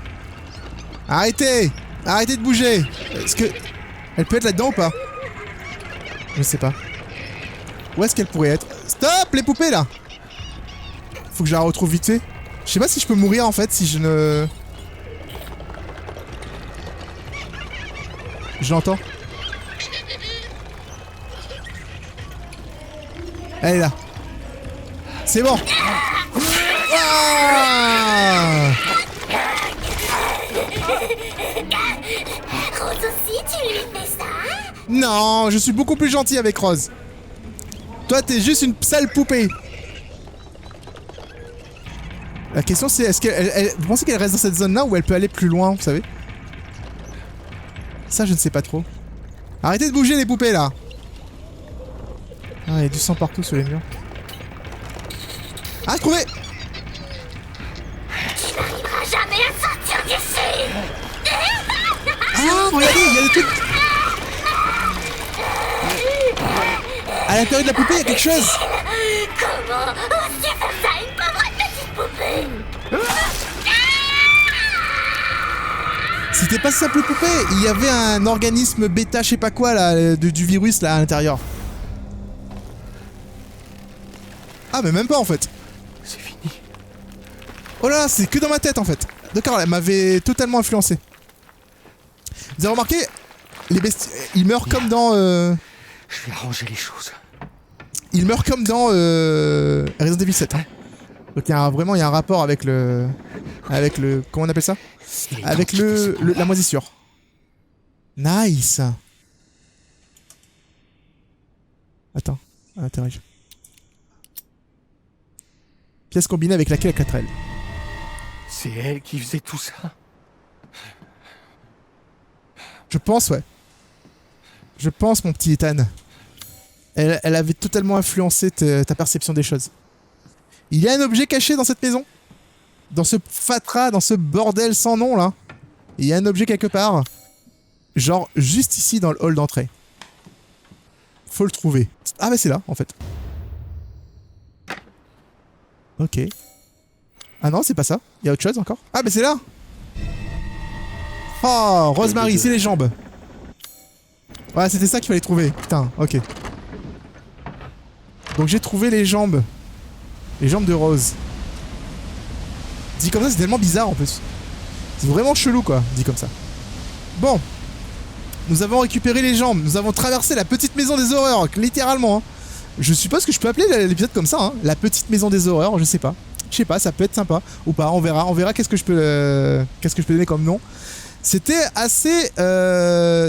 Arrêtez! Arrêtez de bouger! Est-ce que... Elle peut être là-dedans ou pas? Je sais pas. Où est-ce qu'elle pourrait être? Stop les poupées là! Faut que je la retrouve vite fait. Je sais pas si je peux mourir en fait si je ne... Je l'entends. Elle est là. C'est bon. Ah Rose aussi, tu lui fais ça? non, je suis beaucoup plus gentil avec Rose. Toi, t'es juste une sale poupée. La question c'est, est-ce qu'elle... Vous pensez qu'elle reste dans cette zone-là ou elle peut aller plus loin, vous savez? Ça, je ne sais pas trop. Arrêtez de bouger les poupées, là. Ah, il y a du sang partout sur les murs. Ah, trouvé! Tu n'arriveras jamais à sortir d'ici! Ah, regardez, il y a des trucs... À l'intérieur de la poupée, il y a quelque chose. Comment oses-tu faire ça à une pauvre petite poupée? C'était pas simple poupée, il y avait un organisme bêta, je sais pas quoi, là, du virus, là, à l'intérieur. Ah, mais même pas, en fait. C'est fini. Oh là là, c'est que dans ma tête, en fait. D'accord, elle m'avait totalement influencé. Vous avez remarqué, les bestiaux, ils meurent comme dans... Je vais arranger les choses. Ils meurent comme dans Resident Evil 7. Hein. Donc il y a un rapport avec le... Comment on appelle ça? Avec la moisissure. Nice. Attends, à l'intérieur. Pièce combinée avec laquelle la 4L. C'est elle qui faisait tout ça. Je pense, ouais. Je pense, mon petit Ethan. Elle avait totalement influencé ta perception des choses. Il y a un objet caché dans cette maison. Dans ce fatras, dans ce bordel sans nom, là. Il y a un objet quelque part. Genre, juste ici, dans le hall d'entrée. Faut le trouver. Ah bah c'est là, en fait. Ok. Ah non, c'est pas ça. Il y a autre chose encore. Ah bah c'est là. Oh, Rosemary, c'est les jambes. Ouais, c'était ça qu'il fallait trouver. Putain, ok. Donc j'ai trouvé les jambes. Les jambes de Rose. Dit comme ça, c'est tellement bizarre en plus. C'est vraiment chelou quoi, dit comme ça. Bon. Nous avons récupéré les jambes. Nous avons traversé la petite maison des horreurs, littéralement. Hein. Je suppose que je peux appeler l'épisode comme ça. Hein. La petite maison des horreurs, je sais pas. Je sais pas, ça peut être sympa. Ou pas, on verra. On verra qu'est-ce que je peux donner comme nom. C'était assez...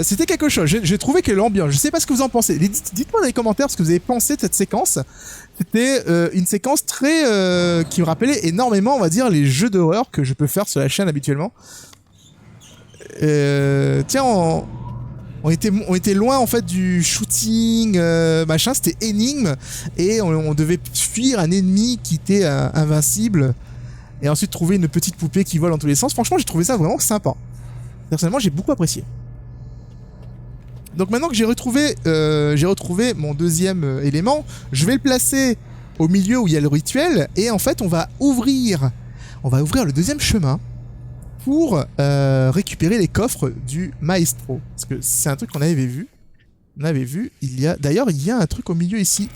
C'était quelque chose. J'ai trouvé que l'ambiance... Je sais pas ce que vous en pensez. Dites-moi dans les commentaires ce que vous avez pensé de cette séquence. C'était une séquence très... qui me rappelait énormément, on va dire, les jeux d'horreur que je peux faire sur la chaîne habituellement. Tiens, On était loin en fait du shooting, machin, c'était énigme, et on devait fuir un ennemi qui était invincible, et ensuite trouver une petite poupée qui vole dans tous les sens. Franchement, j'ai trouvé ça vraiment sympa. Personnellement, j'ai beaucoup apprécié. Donc maintenant que j'ai retrouvé mon deuxième élément, je vais le placer au milieu où il y a le rituel, et en fait on va ouvrir le deuxième chemin pour récupérer les coffres du maestro. Parce que c'est un truc qu'on avait vu. D'ailleurs, il y a un truc au milieu ici.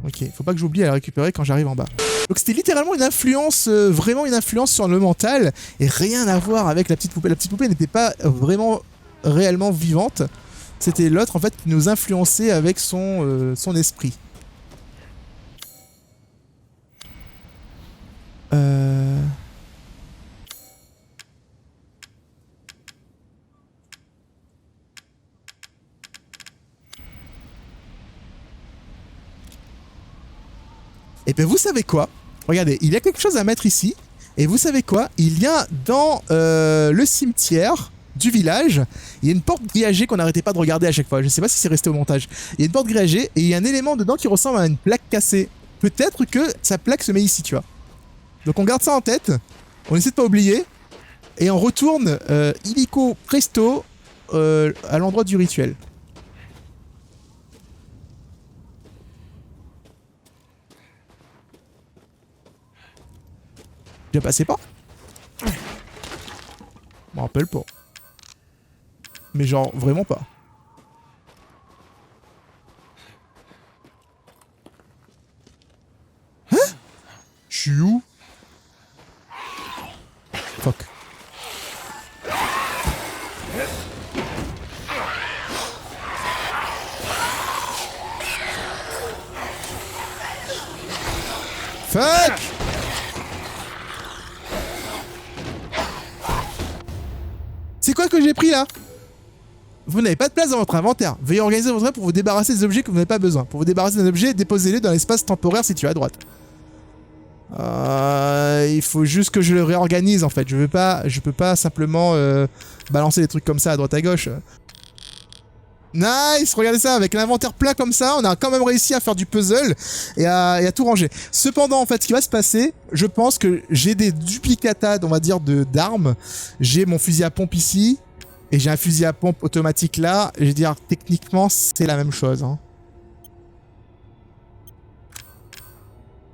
Ok, faut pas que j'oublie à la récupérer quand j'arrive en bas. Donc c'était littéralement une influence, vraiment une influence sur le mental, et rien à voir avec la petite poupée. La petite poupée n'était pas vraiment réellement vivante. C'était l'autre en fait qui nous influençait avec son esprit. Et bien vous savez quoi? Regardez, il y a quelque chose à mettre ici. Et vous savez quoi? Il y a dans le cimetière du village, il y a une porte grillagée qu'on n'arrêtait pas de regarder à chaque fois. Je sais pas si c'est resté au montage. Il y a une porte grillagée et il y a un élément dedans qui ressemble à une plaque cassée. Peut-être que sa plaque se met ici, tu vois. Donc on garde ça en tête. On essaie de pas oublier. Et on retourne illico presto à l'endroit du rituel. Déjà passé pas? Je m'en rappelle pas. Mais genre, vraiment pas. Hein? Je suis où? Fuck. Fuck! C'est quoi que j'ai pris là? Vous n'avez pas de place dans votre inventaire. Veuillez organiser votre inventaire pour vous débarrasser des objets que vous n'avez pas besoin. Pour vous débarrasser d'un objet, déposez-les dans l'espace temporaire situé à droite. Il faut juste que je le réorganise en fait. Je peux pas simplement balancer des trucs comme ça à droite à gauche. Nice, regardez ça, avec l'inventaire plat comme ça, on a quand même réussi à faire du puzzle et à tout ranger. Cependant, en fait, ce qui va se passer, je pense que j'ai des duplicatades, on va dire, d'armes. J'ai mon fusil à pompe ici, et j'ai un fusil à pompe automatique là. Je veux dire, techniquement, c'est la même chose. Hein.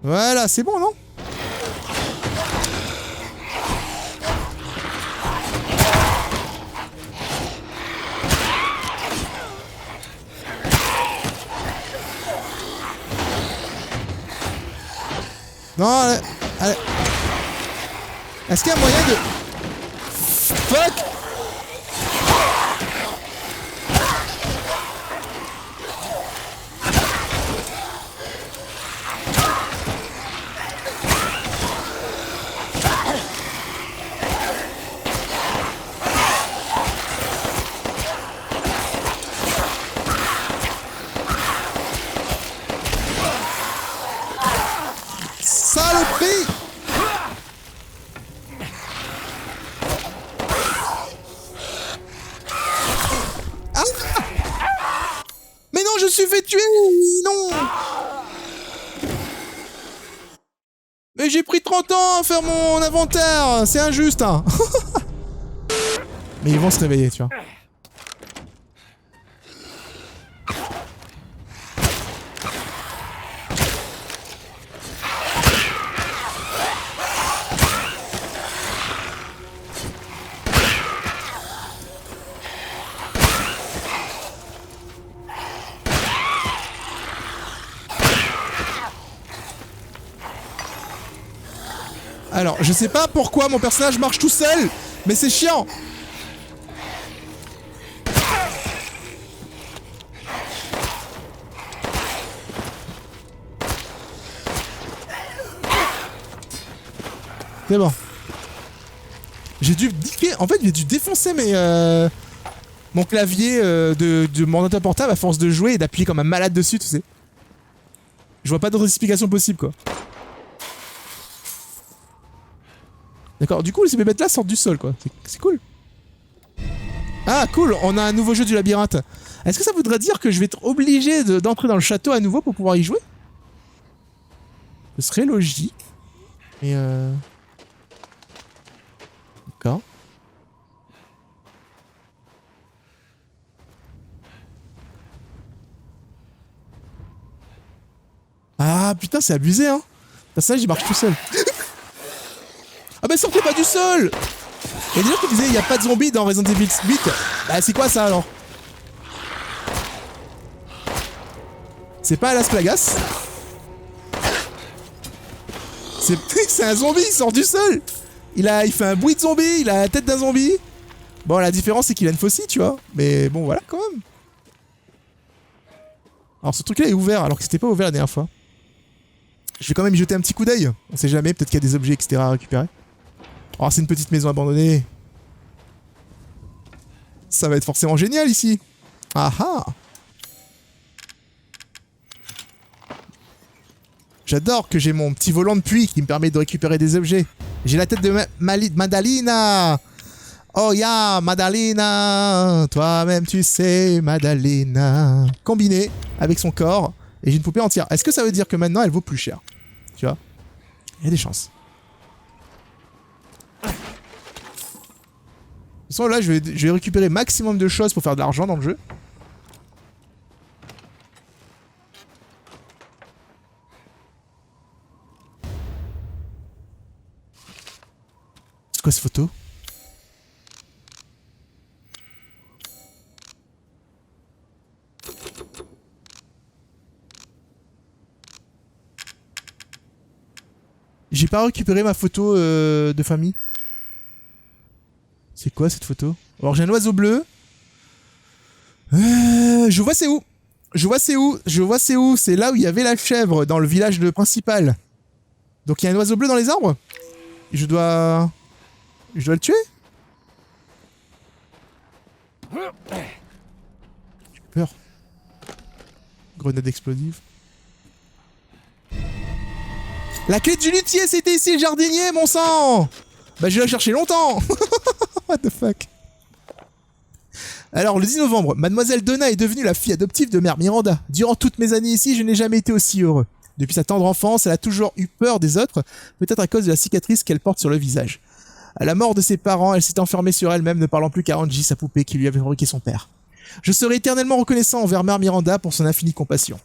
Voilà, c'est bon, non ? Non, allez. Est-ce qu'il y a moyen de... Fuck! Saloperie! Ah! Mais non, je suis fait tuer! Non! Mais j'ai pris 30 ans à faire mon inventaire! C'est injuste, hein! Mais ils vont se réveiller, tu vois. Alors, je sais pas pourquoi mon personnage marche tout seul, mais c'est chiant. C'est bon. J'ai dû niquer, en fait j'ai dû défoncer mon clavier de mon ordinateur portable à force de jouer et d'appuyer comme un malade dessus, tu sais. Je vois pas d'autre explication possible, quoi. D'accord, du coup ces bébêtes là sortent du sol, quoi. C'est cool. Ah cool, on a un nouveau jeu du labyrinthe. Est-ce que ça voudrait dire que je vais être obligé d'entrer dans le château à nouveau pour pouvoir y jouer? Ce serait logique. Mais D'accord. Ah putain, c'est abusé hein. Le personnage il marche tout seul. Ah bah sortez pas du sol. Il y a des gens qui disaient il n'y a pas de zombies dans Resident Evil 8. Bah c'est quoi ça alors? C'est pas Las Plagas. C'est un zombie, il sort du sol. Il fait un bruit de zombie, il a la tête d'un zombie. Bon la différence c'est qu'il a une faucille tu vois. Mais bon voilà quand même. Alors ce truc là est ouvert alors que c'était pas ouvert la dernière fois. Je vais quand même y jeter un petit coup d'œil. On sait jamais, peut-être qu'il y a des objets etc à récupérer. Oh c'est une petite maison abandonnée. Ça va être forcément génial ici. Ah ah. J'adore que j'ai mon petit volant de puits qui me permet de récupérer des objets. J'ai la tête de Madalina. Oh ya, Madalina. Toi-même tu sais, Madalina. Combiné avec son corps. Et j'ai une poupée entière. Est-ce que ça veut dire que maintenant elle vaut plus cher? Tu vois? Il y a des chances. De toute façon là je vais récupérer maximum de choses pour faire de l'argent dans le jeu. C'est quoi cette photo? J'ai pas récupéré ma photo de famille. C'est quoi cette photo? Alors j'ai un oiseau bleu. Je vois c'est où. Je vois c'est où. Je vois c'est où. C'est là où il y avait la chèvre dans le village principal. Donc il y a un oiseau bleu dans les arbres. Je dois le tuer. J'ai peur. Grenade explosive. La clé du luthier, c'était ici le jardinier, mon sang. Bah je vais la chercher longtemps. What the fuck. Alors le 10 novembre, Mademoiselle Donna est devenue la fille adoptive de Mère Miranda. Durant toutes mes années ici, je n'ai jamais été aussi heureux. Depuis sa tendre enfance, elle a toujours eu peur des autres, peut-être à cause de la cicatrice qu'elle porte sur le visage. À la mort de ses parents, elle s'est enfermée sur elle-même, ne parlant plus qu'à Angie, sa poupée qui lui avait fabriqué son père. Je serai éternellement reconnaissant envers Mère Miranda pour son infinie compassion.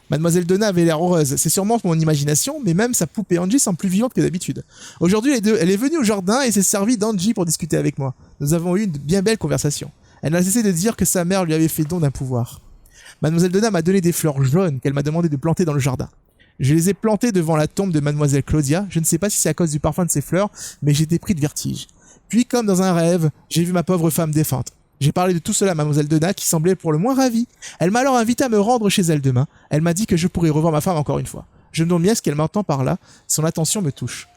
Mademoiselle Donna avait l'air heureuse, c'est sûrement mon imagination, mais même sa poupée Angie semble plus vivante que d'habitude. Aujourd'hui, elle est venue au jardin et s'est servie d'Angie pour discuter avec moi. Nous avons eu une bien belle conversation. Elle n'a cessé de dire que sa mère lui avait fait don d'un pouvoir. Mademoiselle Donna m'a donné des fleurs jaunes qu'elle m'a demandé de planter dans le jardin. Je les ai plantées devant la tombe de Mademoiselle Claudia. Je ne sais pas si c'est à cause du parfum de ces fleurs, mais j'étais pris de vertige. Puis, comme dans un rêve, j'ai vu ma pauvre femme défunte. J'ai parlé de tout cela à Mademoiselle Donna, qui semblait pour le moins ravie. Elle m'a alors invité à me rendre chez elle demain. Elle m'a dit que je pourrais revoir ma femme encore une fois. Je me demande bien ce qu'elle m'entend par là. Son attention me touche.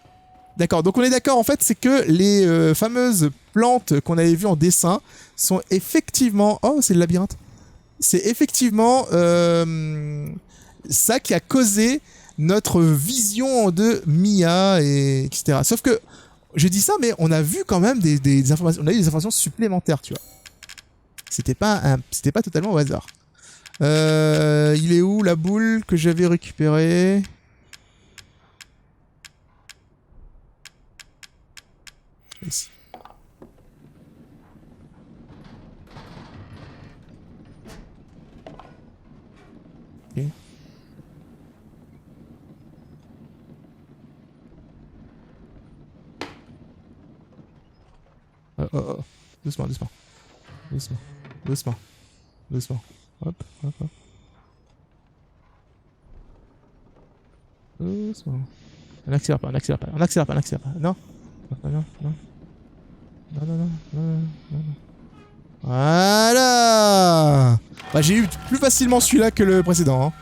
D'accord, donc on est d'accord, en fait, c'est que les fameuses plantes qu'on avait vues en dessin sont effectivement... Oh, c'est le labyrinthe. C'est effectivement ça qui a causé notre vision de Mia, et etc. Sauf que, je dis ça, mais on a vu quand même des informations, on a eu des informations supplémentaires, tu vois. C'était pas totalement au hasard. Il est où la boule que j'avais récupérée? Ici. Ok. Oh. Doucement. Hop. Doucement. On n'accélère pas. Non. Voilà. Bah, j'ai eu plus facilement celui-là que le précédent.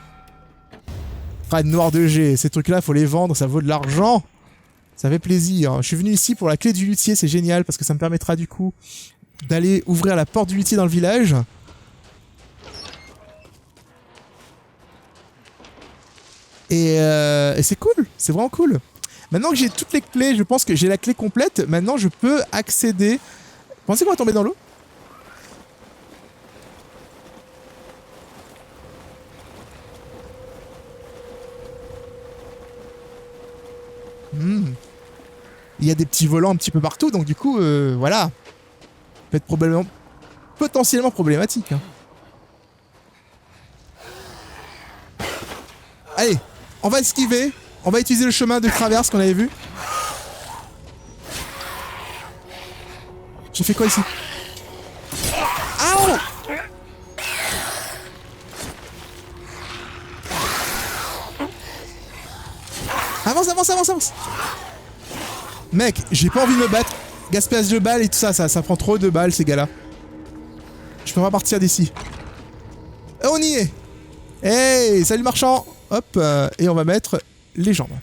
Crâne noir de G, ces trucs-là, faut les vendre, ça vaut de l'argent. Ça fait plaisir. Je suis venu ici pour la clé du luthier, c'est génial parce que ça me permettra du coup d'aller ouvrir la porte du luthier dans le village. Et c'est cool, c'est vraiment cool. Maintenant que j'ai toutes les clés, je pense que j'ai la clé complète. Maintenant, je peux accéder. Pensez qu'on va tomber dans l'eau? il y a des petits volants un petit peu partout, donc du coup, voilà. Peut être potentiellement problématique. Hein. Allez, on va esquiver. On va utiliser le chemin de traverse qu'on avait vu. J'ai fait quoi ici? Ah! Avance, avance, avance, avance! Mec, j'ai pas envie de me battre. Gaspillage de balles et tout ça, ça prend trop de balles ces gars-là. Je peux pas partir d'ici. On y est! Hey, salut marchand! Hop, et on va mettre les jambes.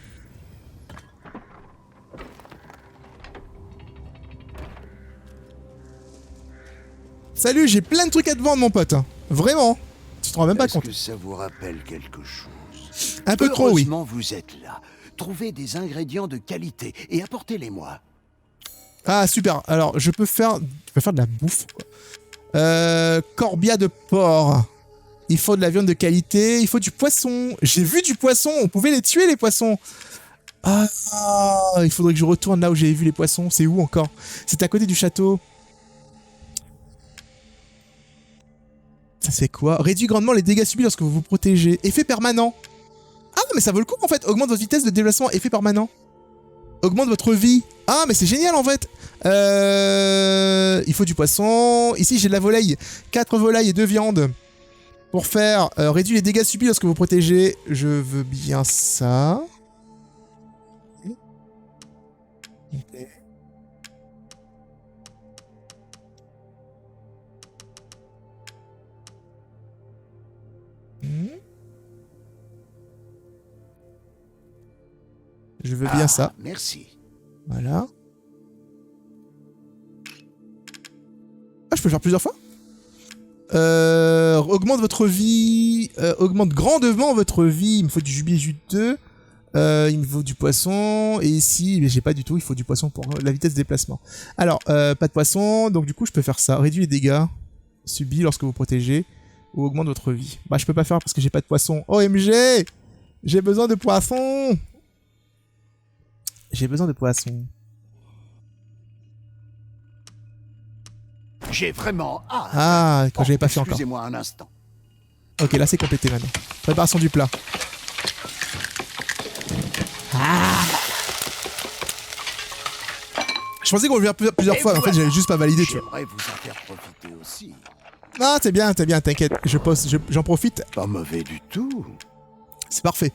Salut, j'ai plein de trucs à te vendre, mon pote. Vraiment. Tu te rends même pas compte. Est-ce que ça vous rappelle quelque chose? Un peu trop, oui. Heureusement, vous êtes là. Trouvez des ingrédients de qualité et apportez-les-moi. Ah, super. Alors, je peux faire de la bouffe, quoi. Corbia de porc. Il faut de la viande de qualité. Il faut du poisson. J'ai vu du poisson. On pouvait les tuer, les poissons. Ah, il faudrait que je retourne là où j'avais vu les poissons. C'est où encore? C'est à côté du château. Ça c'est quoi? Réduit grandement les dégâts subis lorsque vous vous protégez. Effet permanent. Ah, mais ça vaut le coup en fait. Augmente votre vitesse de déplacement. Effet permanent. Augmente votre vie. Ah, mais c'est génial en fait. Il faut du poisson. Ici, j'ai de la volaille. 4 volailles et 2 viandes. Pour faire réduit les dégâts subis lorsque vous protégez. Je veux bien ça. Okay. Je veux bien ça. Merci. Voilà. Ah, je peux le faire plusieurs fois? Augmente votre vie. Augmente grandement votre vie. Il me faut du jubilé juteux. Il me faut du poisson. Et ici, mais j'ai pas du tout. Il faut du poisson pour la vitesse de déplacement. Alors, pas de poisson. Donc du coup, je peux faire ça. Réduit les dégâts subis lorsque vous protégez. Ou augmente votre vie. Bah, je peux pas faire parce que j'ai pas de poisson. OMG! J'ai besoin de poisson! J'ai besoin de poisson. J'ai vraiment hâte. Ah, quand j'avais pas fait encore. Excusez-moi un instant. Ok, là c'est complété maintenant. Préparation du plat. Ah. Je pensais qu'on le verrait plusieurs fois. En fait, j'avais juste pas validé, tu vois. J'aimerais vous en faire profiter aussi. Ah, c'est bien, t'inquiète. J'en profite. Pas mauvais du tout. C'est parfait.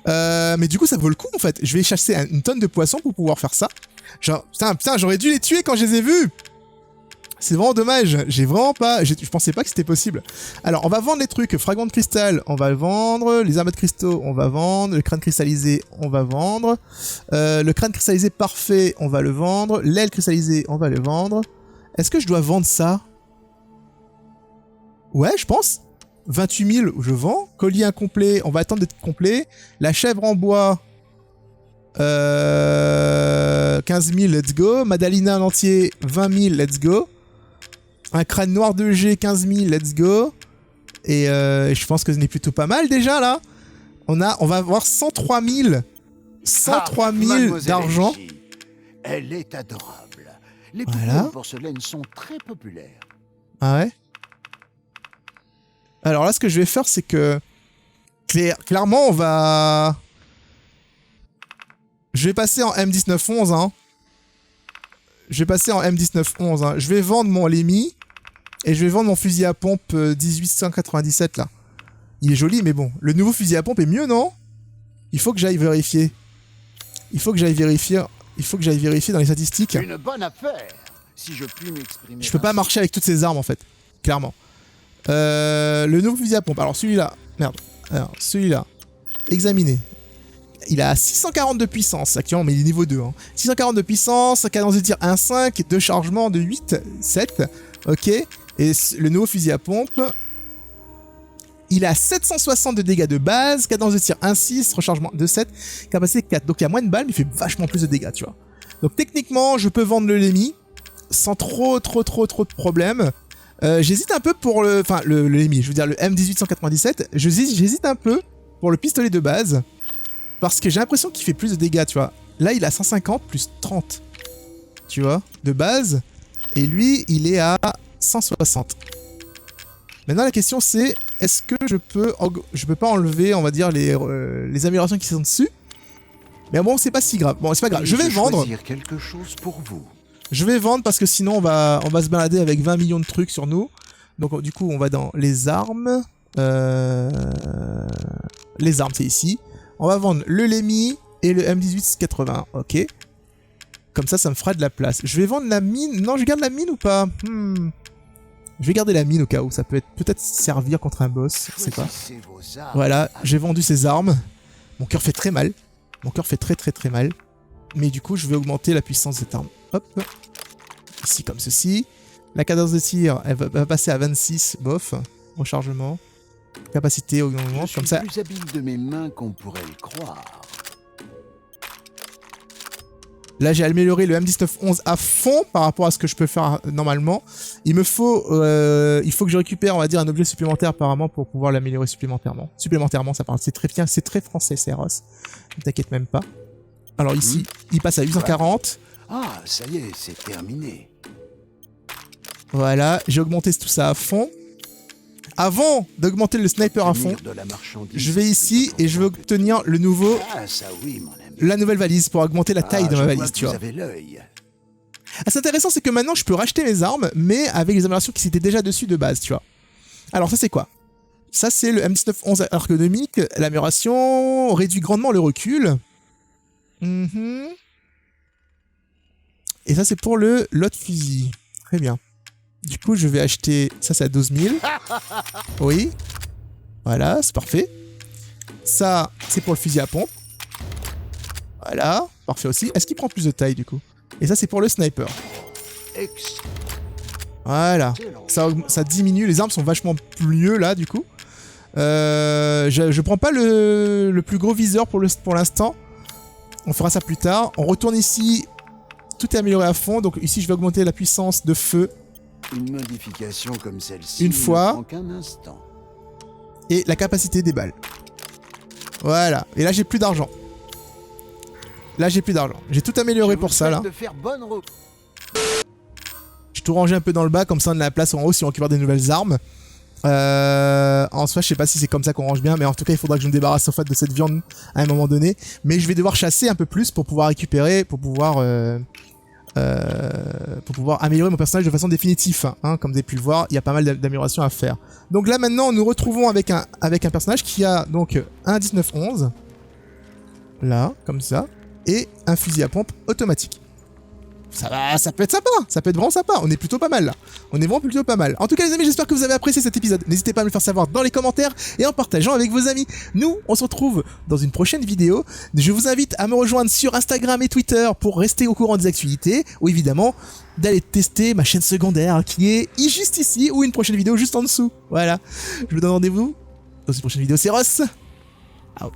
Mais du coup, ça vaut le coup en fait. Je vais chasser une tonne de poissons pour pouvoir faire ça. Genre, putain, j'aurais dû les tuer quand je les ai vus. C'est vraiment dommage. J'ai vraiment pas. Je pensais pas que c'était possible. Alors, on va vendre les trucs. Fragments de cristal, on va le vendre. Les armes de cristaux, on va vendre. Le crâne cristallisé, on va vendre. Le crâne cristallisé parfait, on va le vendre. L'aile cristallisée, on va le vendre. Est-ce que je dois vendre ça? Ouais, je pense. 28 000, je vends. Collier incomplet, on va attendre d'être complet. La chèvre en bois, 15 000, let's go. Madalina en entier, 20 000, let's go. Un crâne noir de G, 15 000, let's go. Et je pense que ce n'est plutôt pas mal déjà là. On va avoir 103 000. 103 000 d'argent. Elle est adorable. Les voilà. poupées de porcelaine sont très populaires. Ah ouais? Alors là, ce que je vais faire, c'est que... Clairement, on va... Je vais passer en M1911, hein. Je vais passer en M1911, hein. Je vais vendre mon Lémi. Et je vais vendre mon fusil à pompe 1897, là. Il est joli, mais bon. Le nouveau fusil à pompe est mieux, non? Il faut que j'aille vérifier. Il faut que j'aille vérifier dans les statistiques. Une bonne affaire, si je puis m'exprimer. Je peux pas marcher avec toutes ces armes, en fait. Clairement. Le nouveau fusil à pompe. Alors, celui-là... Merde. Alors, celui-là. Examiner. Il a 640 de puissance, actuellement, mais il est niveau 2. Hein. 640 de puissance, cadence de tir 1,5, de chargement de 8, 7. Ok. Et le nouveau fusil à pompe... Il a 760 de dégâts de base, cadence de tir 1,6, rechargement de 7, capacité 4. Donc il y a moins de balles, mais il fait vachement plus de dégâts, tu vois. Donc techniquement, je peux vendre le Lémi sans trop de problèmes. J'hésite un peu pour le... Enfin, le Lémi, je veux dire le M1897. J'hésite un peu pour le pistolet de base. Parce que j'ai l'impression qu'il fait plus de dégâts, tu vois. là il a 150 plus 30. Tu vois, de base. Et lui, il est à 160. Maintenant la question c'est, est-ce que je peux pas enlever, on va dire, les améliorations qui sont dessus? Mais bon, c'est pas si grave. Bon, c'est pas grave. Je vais vendre. Choisir quelque chose pour vous. Je vais vendre parce que sinon on va se balader avec 20 millions de trucs sur nous. Donc du coup, on va dans les armes. Les armes, c'est ici. On va vendre le Lemmy et le M1880. Ok. Comme ça me fera de la place. Je vais vendre la mine. Non, je garde la mine ou pas? Je vais garder la mine au cas où. Ça peut peut-être servir contre un boss. Je sais pas. Choisissez vos armes. Voilà, j'ai vendu ces armes. Mon cœur fait très mal. Mon cœur fait très mal. Mais du coup, je vais augmenter la puissance de cette arme. Hop. Ici, comme ceci. La cadence de tir, elle va passer à 26. Bof. Rechargement. Capacité, augmentement. Comme ça. Je suis plus habile de mes mains qu'on pourrait le croire. Là, j'ai amélioré le M1911 à fond par rapport à ce que je peux faire normalement. Il faut que je récupère, on va dire, un objet supplémentaire apparemment pour pouvoir l'améliorer supplémentairement. Supplémentairement, ça parle. C'est très bien, c'est très français, Seros. Ne t'inquiète même pas. Alors ici, il passe à 840. Ah, ça y est, c'est terminé. Voilà, j'ai augmenté tout ça à fond. Avant d'augmenter le sniper à fond, De la marchandise, je vais ici et je vais obtenir le nouveau, Ah, ça oui, mon ami. la nouvelle valise pour augmenter la taille de ma valise, tu vois. Vous avez l'œil. Ah, c'est intéressant, c'est que maintenant je peux racheter mes armes, mais avec les améliorations qui étaient déjà dessus de base, tu vois. Alors ça c'est quoi? Ça c'est le M1911 ergonomique, l'amélioration réduit grandement le recul. Et ça c'est pour l'autre fusil. Très bien. Du coup je vais acheter, ça c'est à 12 000. Oui. Voilà, c'est parfait. Ça c'est pour le fusil à pompe. Voilà, parfait aussi. Est-ce qu'il prend plus de taille du coup? Et ça c'est pour le sniper. Voilà, ça diminue, les armes sont vachement mieux là du coup. Je prends pas le plus gros viseur pour l'instant. On fera ça plus tard. On retourne ici, tout est amélioré à fond. Donc ici je vais augmenter la puissance de feu. Une modification comme celle-ci Une fois. ne prend qu'un instant. Et la capacité des balles. Voilà, et là j'ai plus d'argent. Là j'ai plus d'argent. J'ai tout amélioré pour ça là. De faire bonne J'ai tout rangé un peu dans le bas, comme ça on a la place en haut si on récupère des nouvelles armes. En soi je sais pas si c'est comme ça qu'on range bien, mais en tout cas il faudra que je me débarrasse en fait de cette viande à un moment donné. Mais je vais devoir chasser un peu plus pour pouvoir récupérer, pour pouvoir améliorer mon personnage de façon définitive. Hein. Comme vous avez pu le voir, il y a pas mal d'améliorations à faire. Donc là maintenant nous retrouvons avec un personnage qui a donc un 1911. Là, comme ça. Et un fusil à pompe automatique. Ça peut être sympa, ça peut être vraiment sympa, on est plutôt pas mal là. On est vraiment plutôt pas mal. En tout cas les amis, j'espère que vous avez apprécié cet épisode. N'hésitez pas à me le faire savoir dans les commentaires et en partageant avec vos amis. Nous, on se retrouve dans une prochaine vidéo. Je vous invite à me rejoindre sur Instagram et Twitter pour rester au courant des actualités. Ou évidemment, d'aller tester ma chaîne secondaire qui est juste ici ou une prochaine vidéo juste en dessous. Voilà, je vous donne rendez-vous dans une prochaine vidéo. C'est Ross, out.